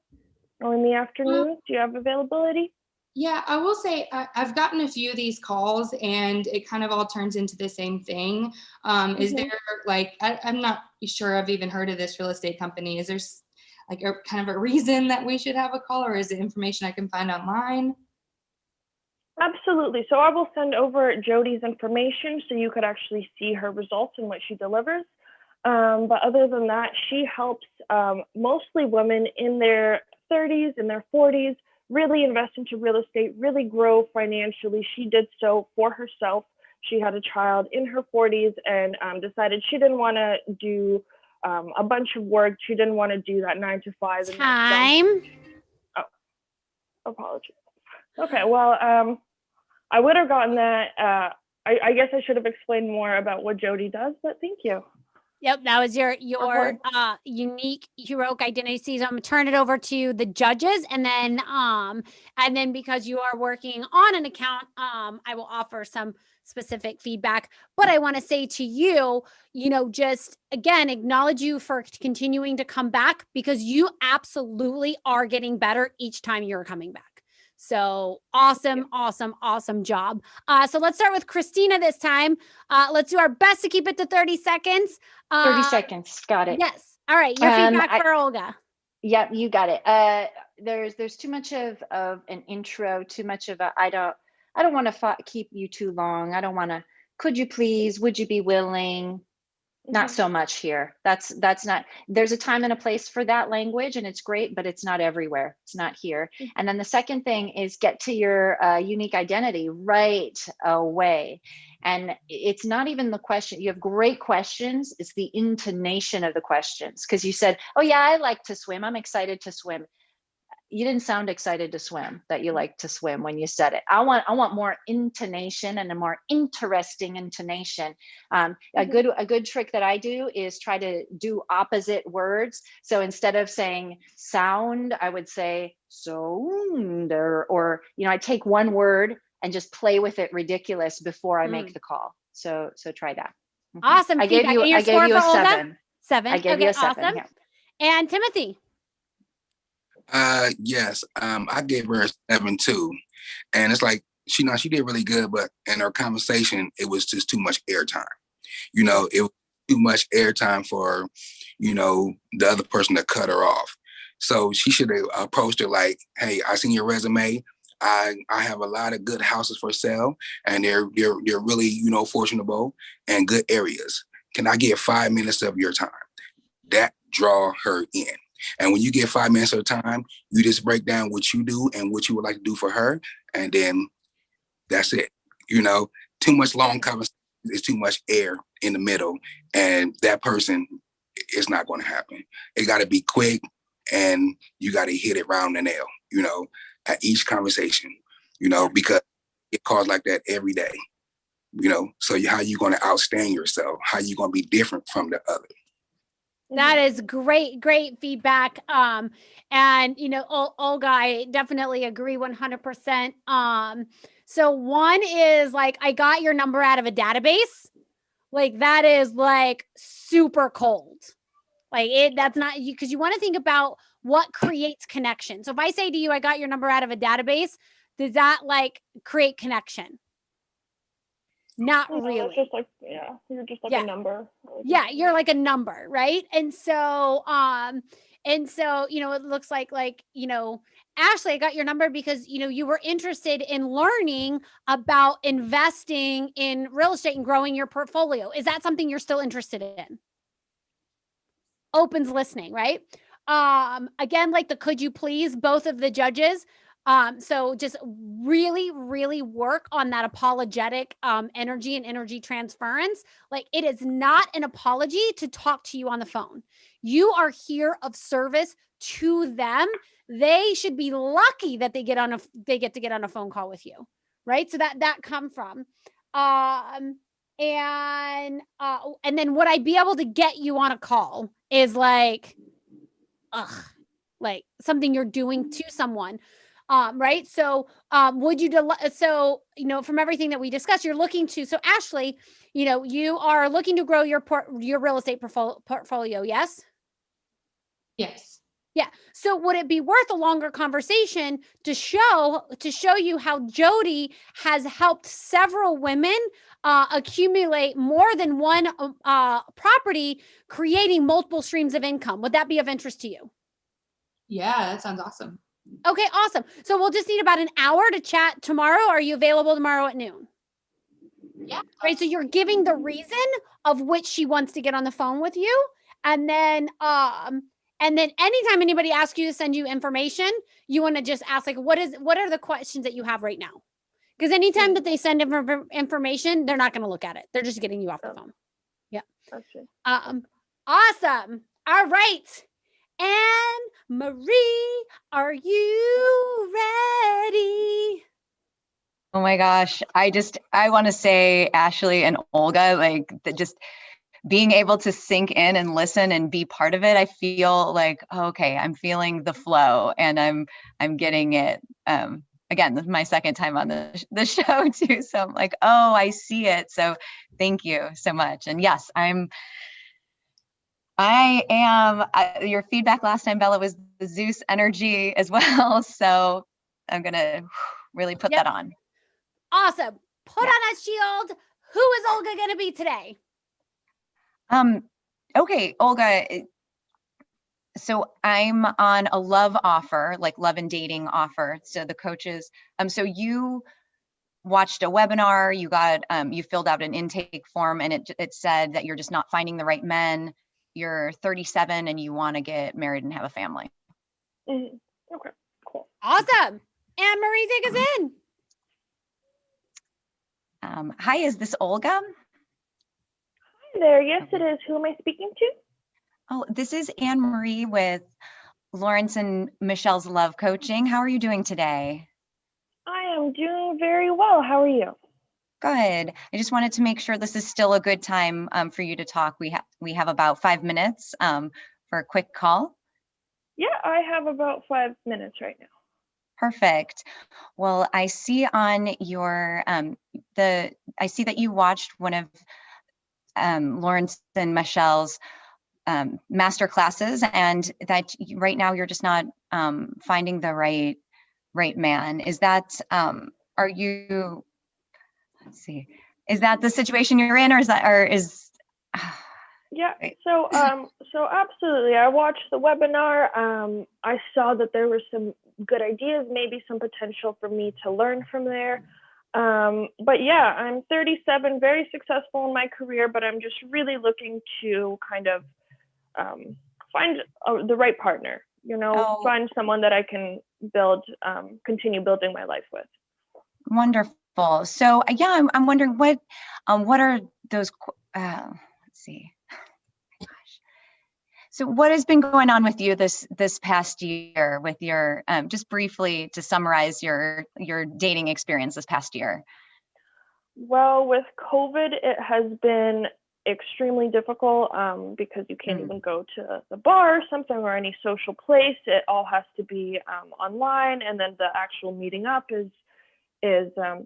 or in the afternoon? Do you have availability? Yeah, I will say I've gotten a few of these calls and it kind of all turns into the same thing. Is there I'm not sure I've even heard of this real estate company. Is there like a kind of a reason that we should have a call, or is it information I can find online? Absolutely. So I will send over Jody's information so you could actually see her results and what she delivers. But other than that, she helps mostly women in their 30s and their 40s really invest into real estate, really grow financially. She did so for herself. She had a child in her 40s and decided she didn't want to do a bunch of work. She didn't want to do that 9 to 5. Time. Oh, apologies. Okay, well, I would have gotten that. I guess I should have explained more about what Jody does, but thank you. Yep, that was your unique heroic identity. So I'm gonna turn it over to the judges, and then because you are working on an account, I will offer some specific feedback. But I want to say to you, just again acknowledge you for continuing to come back, because you absolutely are getting better each time you're coming back. So awesome job. So let's start with Christina this time. Let's do our best to keep it to 30 seconds. 30 seconds. Got it. Yes. All right. Your feedback for Olga. Yep, you got it. There's too much of an intro, too much of I don't want to keep you too long. I don't want to, could you please, would you be willing? Not so much here. That's not, there's a time and a place for that language and it's great, but it's not everywhere. It's not here. And then the second thing is get to your unique identity right away. And it's not even the question. You have great questions. It's the intonation of the questions. Because you said, oh yeah, I like to swim. I'm excited to swim. You didn't sound excited to swim, that you like to swim when you said it. I want more intonation and a more interesting intonation. A good trick that I do is try to do opposite words. So instead of saying sound, I would say sound, or I take one word and just play with it ridiculous before I make the call. So try that. Awesome. I gave you a 7. 7. I gave you a 7. Awesome. Yeah. And Timothy. Yes. I gave her a 7 too. And it's like she did really good, but in her conversation, it was just too much airtime. It was too much airtime for, the other person to cut her off. So she should have approached her like, hey, I seen your resume. I have a lot of good houses for sale, and they're really, fortunable and good areas. Can I get 5 minutes of your time? That draw her in. And when you get 5 minutes of time, you just break down what you do and what you would like to do for her. And then that's it. Too much long conversation is too much air in the middle. And that person is not going to happen. It got to be quick, and you got to hit it round the nail, at each conversation, because it calls like that every day, so how you going to outstand yourself? How you going to be different from the other? That is great feedback. And Olga, I definitely agree 100%. So one is like, I got your number out of a database. Like that is like super cold. Like that's not you, because you want to think about what creates connection. So if I say to you, I got your number out of a database, does that like create connection? Not really. It's just like, you're just like a number. Yeah, you're like a number, right? And so it looks like Ashley, I got your number because you were interested in learning about investing in real estate and growing your portfolio. Is that something you're still interested in? Open's listening, right? Again, like the could you please, both of the judges. So just really, really work on that apologetic energy and energy transference. Like it is not an apology to talk to you on the phone. You are here of service to them. They should be lucky that they get to get on a phone call with you, right? So that come from, and then would I be able to get you on a call is like, like something you're doing to someone. Right. So, would you, from everything that we discussed, you're looking to, so Ashley, you are looking to grow your real estate portfolio. Yes. Yes. Yeah. So would it be worth a longer conversation to show you how Jody has helped several women accumulate more than one property, creating multiple streams of income? Would that be of interest to you? Yeah, that sounds awesome. Okay, awesome. So we'll just need about an hour to chat tomorrow. Are you available tomorrow at noon? Yeah. Right. So you're giving the reason of which she wants to get on the phone with you. And then anytime anybody asks you to send you information, you want to just ask like, what are the questions that you have right now? Because anytime that they send information, they're not going to look at it. They're just getting you off the phone. Yeah. Gotcha. Awesome. All right. And Marie, are you ready? Oh my gosh. I want to say, Ashley and Olga, like just being able to sink in and listen and be part of it. I feel like, okay, I'm feeling the flow and I'm getting it. Again, this is my second time on the show too. So I'm like, oh, I see it. So thank you so much. And yes, I am, your feedback last time, Bella, was the Zeus Energy as well. So I'm going to really put that on. Awesome. Put on a shield. Who is Olga going to be today? Okay, Olga. So I'm on a love offer, like love and dating offer. So the coaches, so you watched a webinar, you filled out an intake form, and it said that you're just not finding the right men. You're 37 and you want to get married and have a family. Mm-hmm. Okay, cool. Awesome. And Marie, take us in. Hi, is this Olga? Hi there. Yes, it is. Who am I speaking to? Oh, this is Anne Marie with Lawrence and Michelle's Love Coaching. How are you doing today? I am doing very well. How are you? Good. I just wanted to make sure this is still a good time for you to talk. We have about 5 minutes for a quick call. Yeah, I have about 5 minutes right now. Perfect. Well, I see on your I see that you watched one of Lawrence and Michelle's master classes, and that right now you're just not finding the right man. Is that are you, let's see, is that the situation you're in, or is that, or is, Yeah, so absolutely. I watched the webinar. I saw that there were some good ideas, maybe some potential for me to learn from there. But yeah, I'm 37, very successful in my career, but I'm just really looking to kind of find the right partner, find someone that I can continue building my life with. Wonderful. So yeah, I'm wondering what are those, let's see. So what has been going on with you this past year with your, just briefly to summarize your dating experience this past year? Well, with COVID, it has been extremely difficult because you can't even go to the bar or something or any social place. It all has to be online, and then the actual meeting up is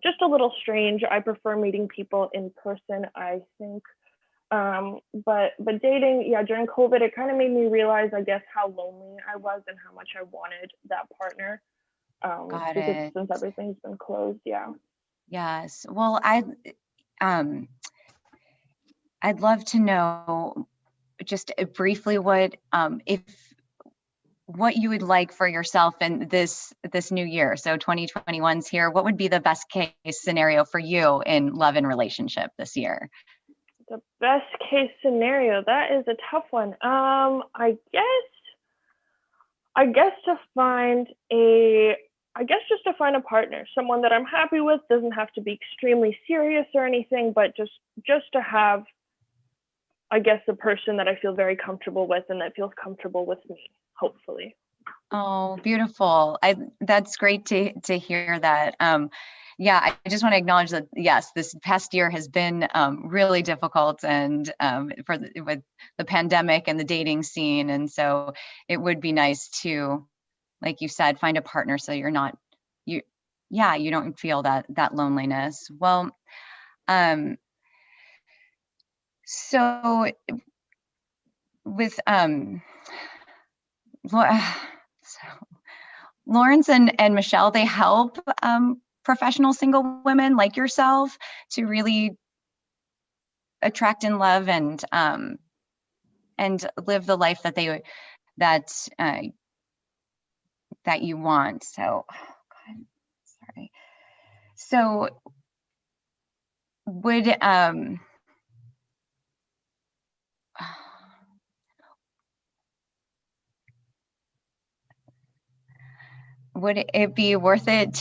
just a little strange. I prefer meeting people in person, I think. But dating, yeah, during COVID, it kind of made me realize, I guess, how lonely I was and how much I wanted that partner. Got because it. since everything's been closed, yeah. Yes. Well, I'd love to know just briefly what you would like for yourself in this new year. So 2021's here. What would be the best case scenario for you in love and relationship this year? The best case scenario, that is a tough one. I guess to find a partner, someone that I'm happy with. Doesn't have to be extremely serious or anything, but just to have, I guess, a person that I feel very comfortable with and that feels comfortable with me, hopefully. Oh, beautiful. That's great to hear that. Yeah, I just want to acknowledge that, yes, this past year has been really difficult, and with the pandemic and the dating scene. And so it would be nice to, like you said, find a partner so you don't feel that loneliness. Well, so with Lawrence and Michelle, they help professional single women like yourself to really attract and love and live the life that that you want. So, God, sorry. So, would it be worth it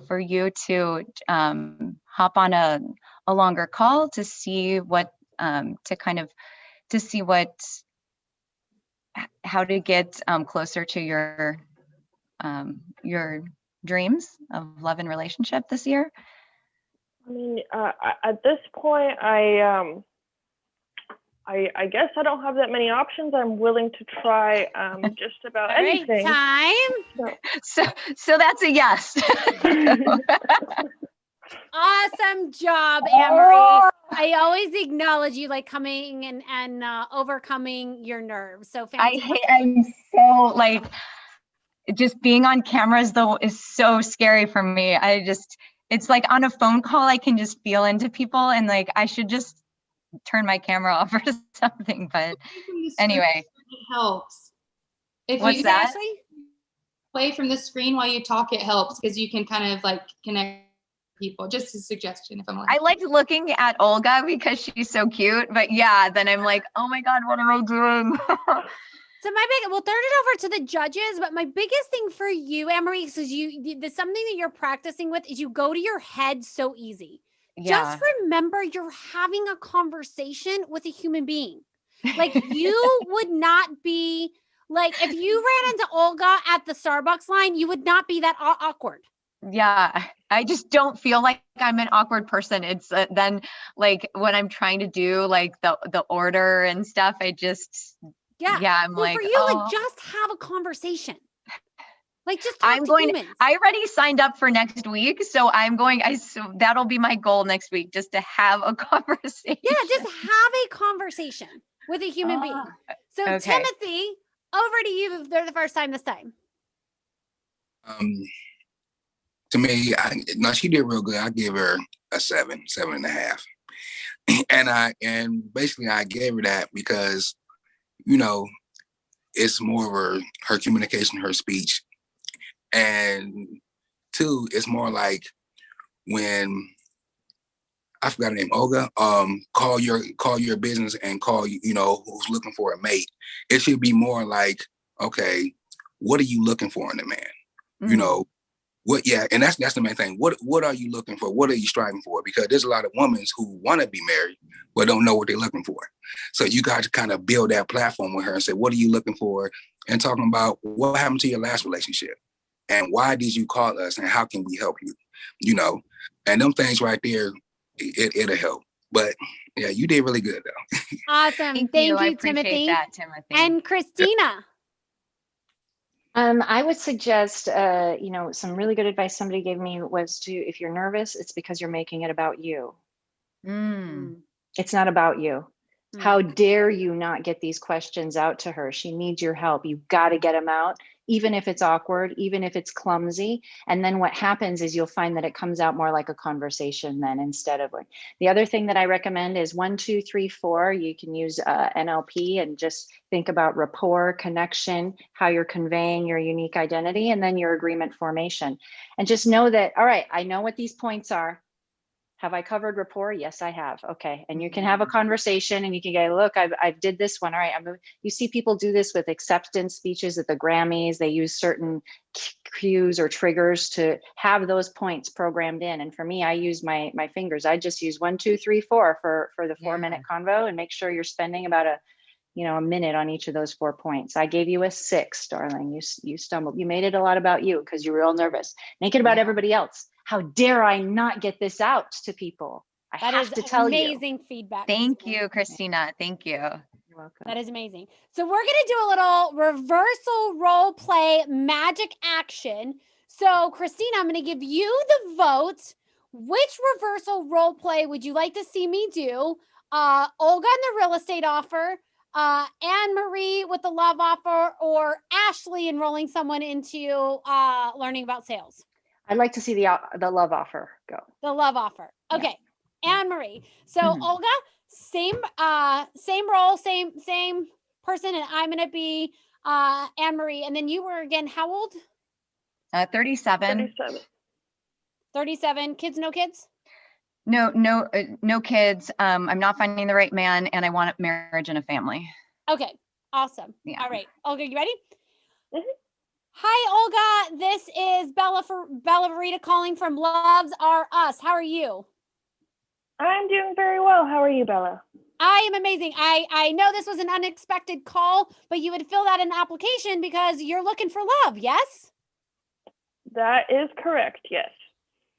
for you to hop on a longer call to see how to get closer to your dreams of love and relationship this year? I mean, at this point, I guess I don't have that many options. I'm willing to try just about anything. Time. So that's a yes. Awesome job, Anne-Marie. I always acknowledge you, like coming and overcoming your nerves. So fantastic. I'm so like, just being on cameras though is so scary for me. It's like on a phone call, I can just feel into people, and like I should just turn my camera off or something. But anyway, it helps. If what's you that? Play from the screen while you talk, it helps because you can kind of like connect people. Just a suggestion, if I'm like. I liked looking at Olga because she's so cute, but yeah, then I'm like, oh my God, what am I doing? So we'll turn it over to the judges, but my biggest thing for you, Anne-Marie, is there's something that you're practicing with is you go to your head so easy. Yeah. Just remember you're having a conversation with a human being. Like you would not be like, if you ran into Olga at the Starbucks line, you would not be that awkward. Yeah, I just don't feel like I'm an awkward person. It's then like when I'm trying to do like the order and stuff, I'm so like, for you, like just have a conversation. Like just talk to humans. I already signed up for next week, so so that'll be my goal next week, just to have a conversation. Yeah, just have a conversation with a human being. So okay. Timothy, over to you for the first time this time. To me, no, she did real good. I give her a 7.5. And basically I gave her that because, you know, it's more of her communication, her speech. And two, it's more like when I forgot her name, Olga, call your business and call, you know, who's looking for a mate. It should be more like, okay, what are you looking for in a man? Mm-hmm. You know, and that's the main thing. What are you looking for? What are you striving for? Because there's a lot of women who want to be married, but don't know what they're looking for. So you got to kind of build that platform with her and say, what are you looking for? And talking about what happened to your last relationship and why did you call us and how can we help you? You know, and them things right there, it'll help. But yeah, you did really good though. Awesome. Thank you, I appreciate Timothy. that, Timothy. And Christina. I would suggest, you know, some really good advice somebody gave me was if you're nervous, it's because you're making it about you. It's not about you. How dare you not get these questions out to her? She needs your help. You've got to get them out, even if it's awkward, even if it's clumsy. And then what happens is you'll find that it comes out more like a conversation then instead of like. The other thing that I recommend is 1, 2, 3, 4. You can use NLP and just think about rapport, connection, how you're conveying your unique identity, and then your agreement formation. And just know that, all right, I know what these points are. Have I covered rapport? Yes, I have. Okay. And you can have a conversation and you can go, look, I did this one. All right. You see people do this with acceptance speeches at the Grammys. They use certain cues or triggers to have those points programmed in. And for me, I use my fingers. I just use 1, 2, 3, 4 for the 4-minute convo, and make sure you're spending about a minute on each of those 4 points. I gave you a 6, darling. You stumbled. You made it a lot about you because you were all nervous. Make it about everybody else. How dare I not get this out to people? I have to tell you. Amazing feedback. Thank you, Christina. Thank you. You're welcome. That is amazing. So we're going to do a little reversal role play magic action. So Christina, I'm going to give you the vote. Which reversal role play would you like to see me do? Olga and the real estate offer, Anne Marie with the love offer, or Ashley enrolling someone into learning about sales? I'd like to see the love offer go. The love offer. Okay. Yeah. Anne Marie. So Olga, same role, same person, and I'm gonna be Anne Marie. And then you were again how old? 37. 37. Kids, no kids? No kids. I'm not finding the right man, and I want a marriage and a family. Okay. Awesome. Yeah. All right. Olga, you ready? Mm-hmm. Hi, Olga. This is Bella Verita calling from Loves Are Us. How are you? I'm doing very well. How are you, Bella? I am amazing. I know this was an unexpected call, but you would fill out an application because you're looking for love, yes? That is correct, yes.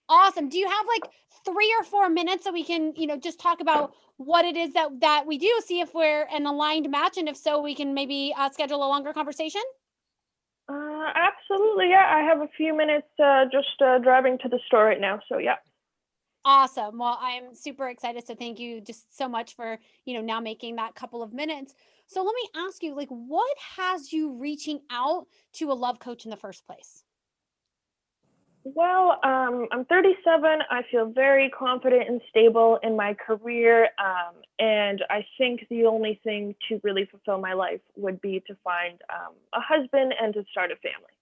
Awesome. Do you have like 3 or 4 minutes so we can, just talk about what it is that we do, see if we're an aligned match, and if so, we can maybe schedule a longer conversation? Absolutely, yeah. I have a few minutes just driving to the store right now, so yeah. Awesome. Well, I'm super excited. So thank you just so much for, now making that couple of minutes. So let me ask you, what has you reaching out to a love coach in the first place? Well, I'm 37. I feel very confident and stable in my career. And I think the only thing to really fulfill my life would be to find a husband and to start a family.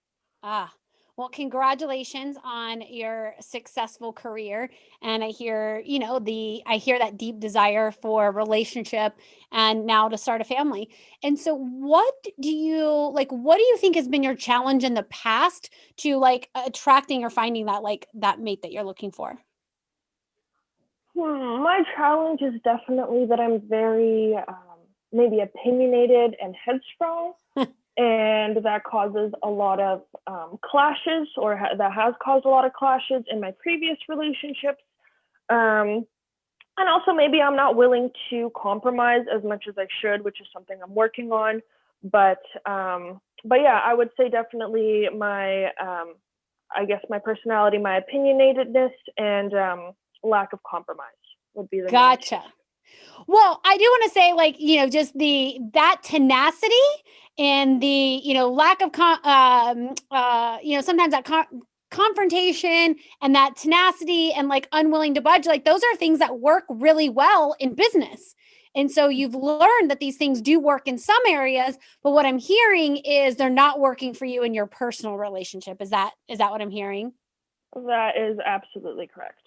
Well, congratulations on your successful career. And I hear, I hear that deep desire for a relationship and now to start a family. And so what do you think has been your challenge in the past to attracting or finding that mate that you're looking for? My challenge is definitely that I'm very maybe opinionated and headstrong. And that causes a lot of clashes, or that has caused a lot of clashes in my previous relationships. And also maybe I'm not willing to compromise as much as I should, which is something I'm working on. But yeah, I would say definitely my personality, my opinionatedness, and lack of compromise would be the Gotcha. Well, I do want to say, just that tenacity and the, lack of, sometimes that confrontation and that tenacity and like unwilling to budge, like those are things that work really well in business. And so you've learned that these things do work in some areas, but what I'm hearing is they're not working for you in your personal relationship. Is that what I'm hearing? That is absolutely correct.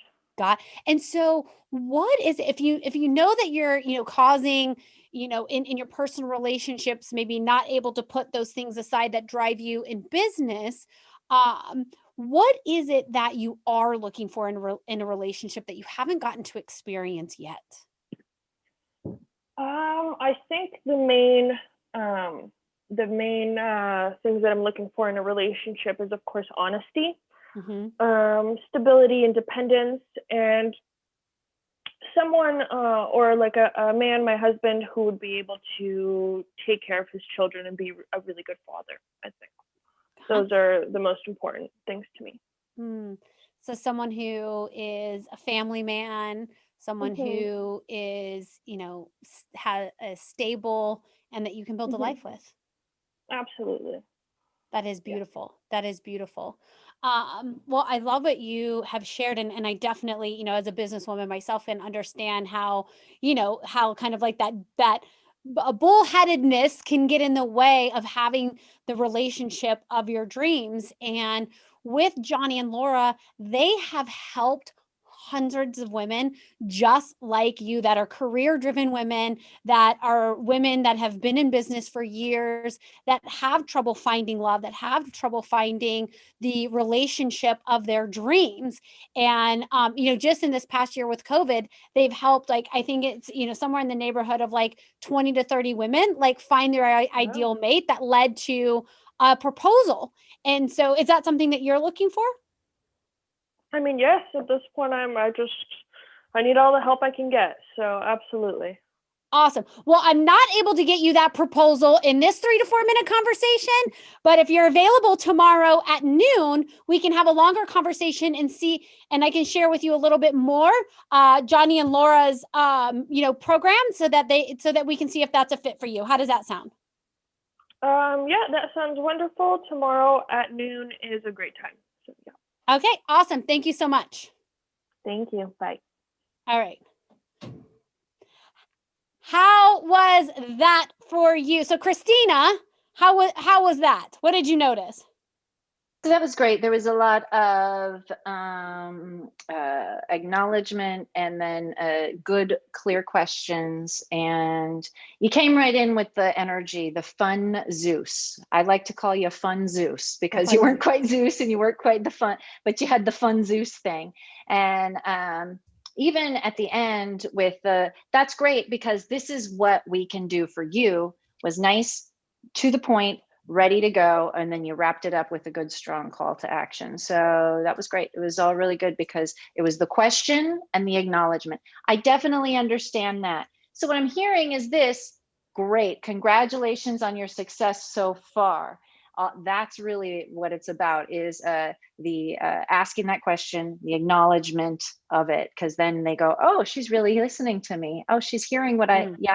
And so what is, if you know that you're, causing, in your personal relationships, maybe not able to put those things aside that drive you in business, what is it that you are looking for in a relationship that you haven't gotten to experience yet? I think the main things that I'm looking for in a relationship is, of course, honesty, stability, independence, and someone or like a man, my husband, who would be able to take care of his children and be a really good father. I think those are the most important things to me. So someone who is a family man, someone who is, has a stable and that you can build a life with. Absolutely. That is beautiful. That is beautiful. Well, I love what you have shared. And I definitely, as a businesswoman myself, can understand how, how kind of like that a bullheadedness can get in the way of having the relationship of your dreams. And with Johnny and Laura, they have helped hundreds of women just like you that are career-driven women, that are women that have been in business for years, that have trouble finding love, that have trouble finding the relationship of their dreams. And, just in this past year with COVID, they've helped, like, I think it's, somewhere in the neighborhood of like 20 to 30 women, like find their ideal mate that led to a proposal. And so is that something that you're looking for? I mean, yes, at this point, I need all the help I can get. So absolutely. Awesome. Well, I'm not able to get you that proposal in this 3 to 4 minute conversation, but if you're available tomorrow at noon, we can have a longer conversation and see, and I can share with you a little bit more, Johnny and Laura's, program so that we can see if that's a fit for you. How does that sound? Yeah, that sounds wonderful. Tomorrow at noon is a great time. So, yeah. Okay, awesome. Thank you so much. Thank you. Bye. All right. How was that for you? So Christina, how was that? What did you notice? So that was great. There was a lot of acknowledgement and then good, clear questions. And you came right in with the energy, the fun Zeus. I like to call you fun Zeus because you weren't quite Zeus and you weren't quite the fun, but you had the fun Zeus thing. And even at the end with that's great because this is what we can do for you, was nice, to the point, ready to go, and then you wrapped it up with a good, strong call to action. So that was great. It was all really good because it was the question and the acknowledgement. I definitely understand that. So what I'm hearing is this: great, congratulations on your success so far. That's really what it's about, is the asking that question, the acknowledgement of it, because then they go, oh, she's really listening to me. Oh, she's hearing what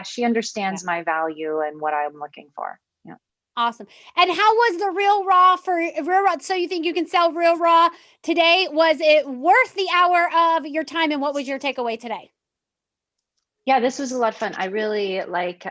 she understands my value and what I'm looking for. Yeah. Awesome. And how was the Real Raw for Real Raw? So you think you can sell Real Raw today? Was it worth the hour of your time? And what was your takeaway today? Yeah, this was a lot of fun. I really like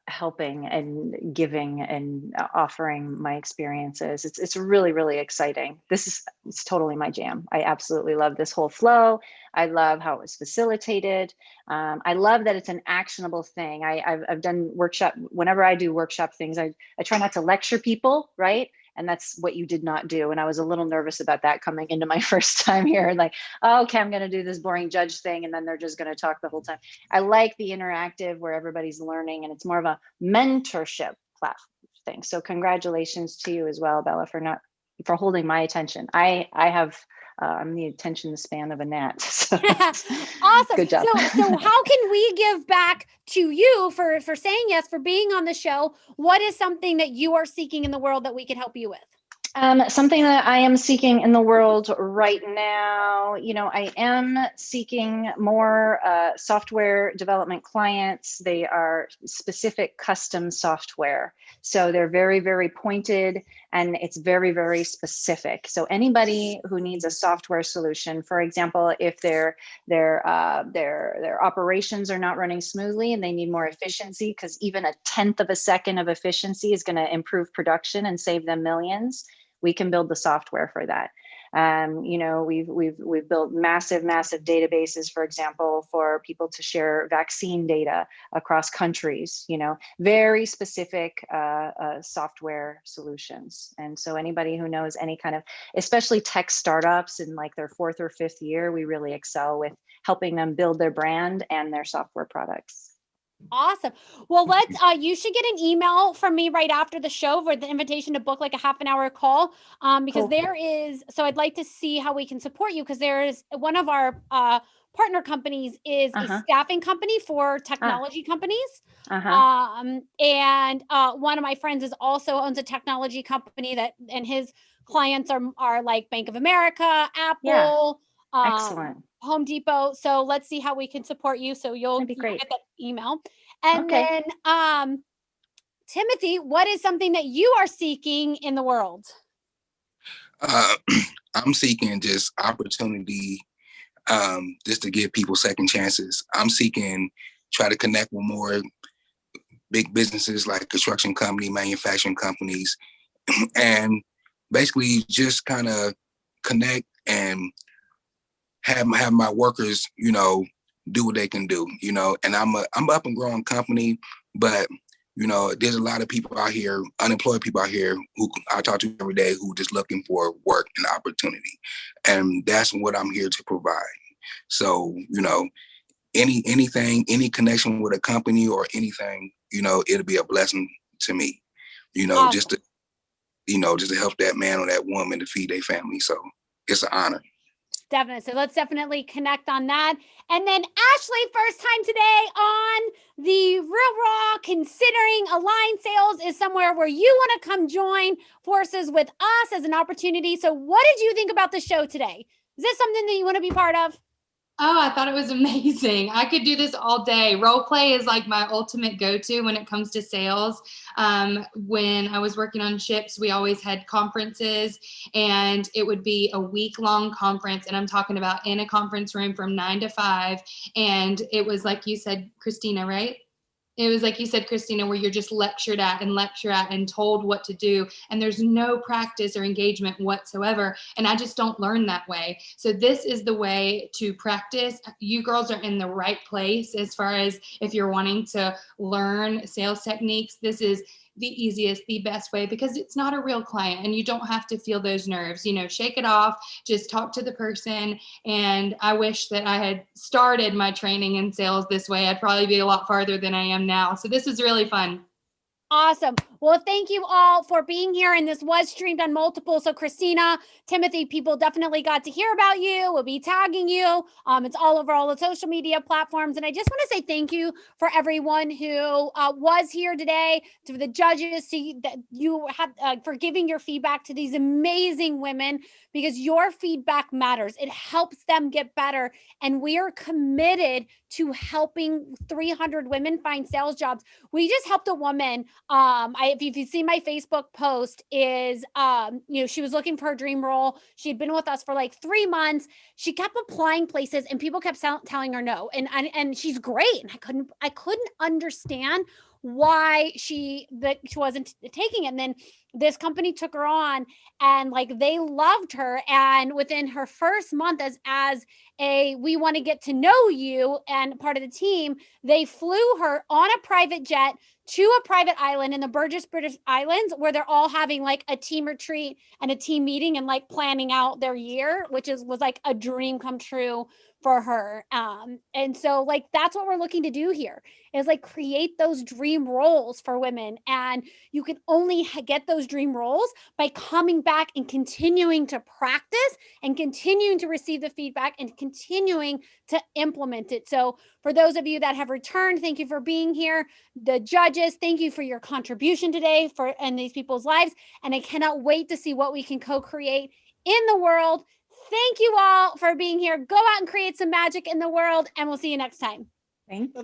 helping and giving and offering my experiences. It's really, really exciting. It's totally my jam. I absolutely love this whole flow. I love how it was facilitated. I love that it's an actionable thing. I've done workshop, whenever I do workshop things, I try not to lecture people, right? And that's what you did not do. And I was a little nervous about that coming into my first time here. Like, oh, okay, I'm going to do this boring judge thing. And then they're just going to talk the whole time. I like the interactive where everybody's learning, and it's more of a mentorship platform thing. So congratulations to you as well, Bella, for holding my attention. I'm the attention span of a gnat. So awesome. Good job. So how can we give back to you for saying yes, for being on the show? What is something that you are seeking in the world that we can help you with? Something that I am seeking in the world right now, I am seeking more software development clients. They are specific custom software. So they're very, very pointed, and it's very, very specific. So anybody who needs a software solution, for example, if their operations are not running smoothly and they need more efficiency, because even a 1/10 of a second of efficiency is going to improve production and save them millions, we can build the software for that. We've built massive databases, for example, for people to share vaccine data across countries. Very specific software solutions. And so anybody who knows any kind of, especially tech startups in like their 4th or 5th year, we really excel with helping them build their brand and their software products. Awesome. Well, you should get an email from me right after the show for the invitation to book like a half an hour call. Because Cool. so I'd like to see how we can support you, because there is one of our partner companies is a staffing company for technology companies. And one of my friends also owns a technology company and his clients are like Bank of America, Apple, Excellent. Home Depot. So let's see how we can support you. So you'll That'd be great. get that email. And Okay. then Timothy, what is something that you are seeking in the world? I'm seeking just opportunity, just to give people second chances. I'm seeking try to connect with more big businesses like construction company, manufacturing companies, and basically just kind of connect and have my workers, do what they can do, and I'm up and growing company, but there's a lot of people out here, unemployed people out here who I talk to every day who just looking for work and opportunity. And that's what I'm here to provide. So, anything, any connection with a company or anything, it'll be a blessing to me, Awesome. just to help that man or that woman to feed their family. So it's an honor. Definitely. So let's definitely connect on that. And then Ashley, first time today on the Real Raw, considering Align Sales is somewhere where you want to come join forces with us as an opportunity. So what did you think about the show today? Is this something that you want to be part of? Oh, I thought it was amazing. I could do this all day. Role play is like my ultimate go-to when it comes to sales. When I was working on ships, we always had conferences, and it would be a week-long conference. And I'm talking about in a conference room from 9 to 5. And it was like you said, Christina, right? It was like you said, Christina, where you're just lectured at and told what to do. And there's no practice or engagement whatsoever. And I just don't learn that way. So this is the way to practice. You girls are in the right place as far as if you're wanting to learn sales techniques. This is the easiest, the best way, because it's not a real client and you don't have to feel those nerves. Shake it off, just talk to the person. And I wish that I had started my training in sales this way. I'd probably be a lot farther than I am now. So this is really fun. Awesome. Well, thank you all for being here. And this was streamed on multiple. So Christina, Timothy, people definitely got to hear about you. We'll be tagging you. It's all over all the social media platforms. And I just want to say thank you for everyone who was here today, to the judges, that you have for giving your feedback to these amazing women, because your feedback matters. It helps them get better. And we are committed to helping 300 women find sales jobs. We just helped a woman. If you see my Facebook post, is she was looking for her dream role. She'd been with us for like 3 months. She kept applying places, and people kept telling her no. And she's great. And I couldn't understand why she wasn't taking it. And then this company took her on, and like they loved her. And within her first month as we want to get to know you and part of the team, they flew her on a private jet to a private island in the British Islands, where they're all having like a team retreat and a team meeting and like planning out their year, which was like a dream come true for her. And so like, that's what we're looking to do here, is like create those dream roles for women. And you can only get those dream roles by coming back and continuing to practice and continuing to receive the feedback and continuing to implement it. So for those of you that have returned, thank you for being here. The judges, thank you for your contribution today in these people's lives. And I cannot wait to see what we can co-create in the world. Thank you all for being here. Go out and create some magic in the world, and we'll see you next time. Thank you.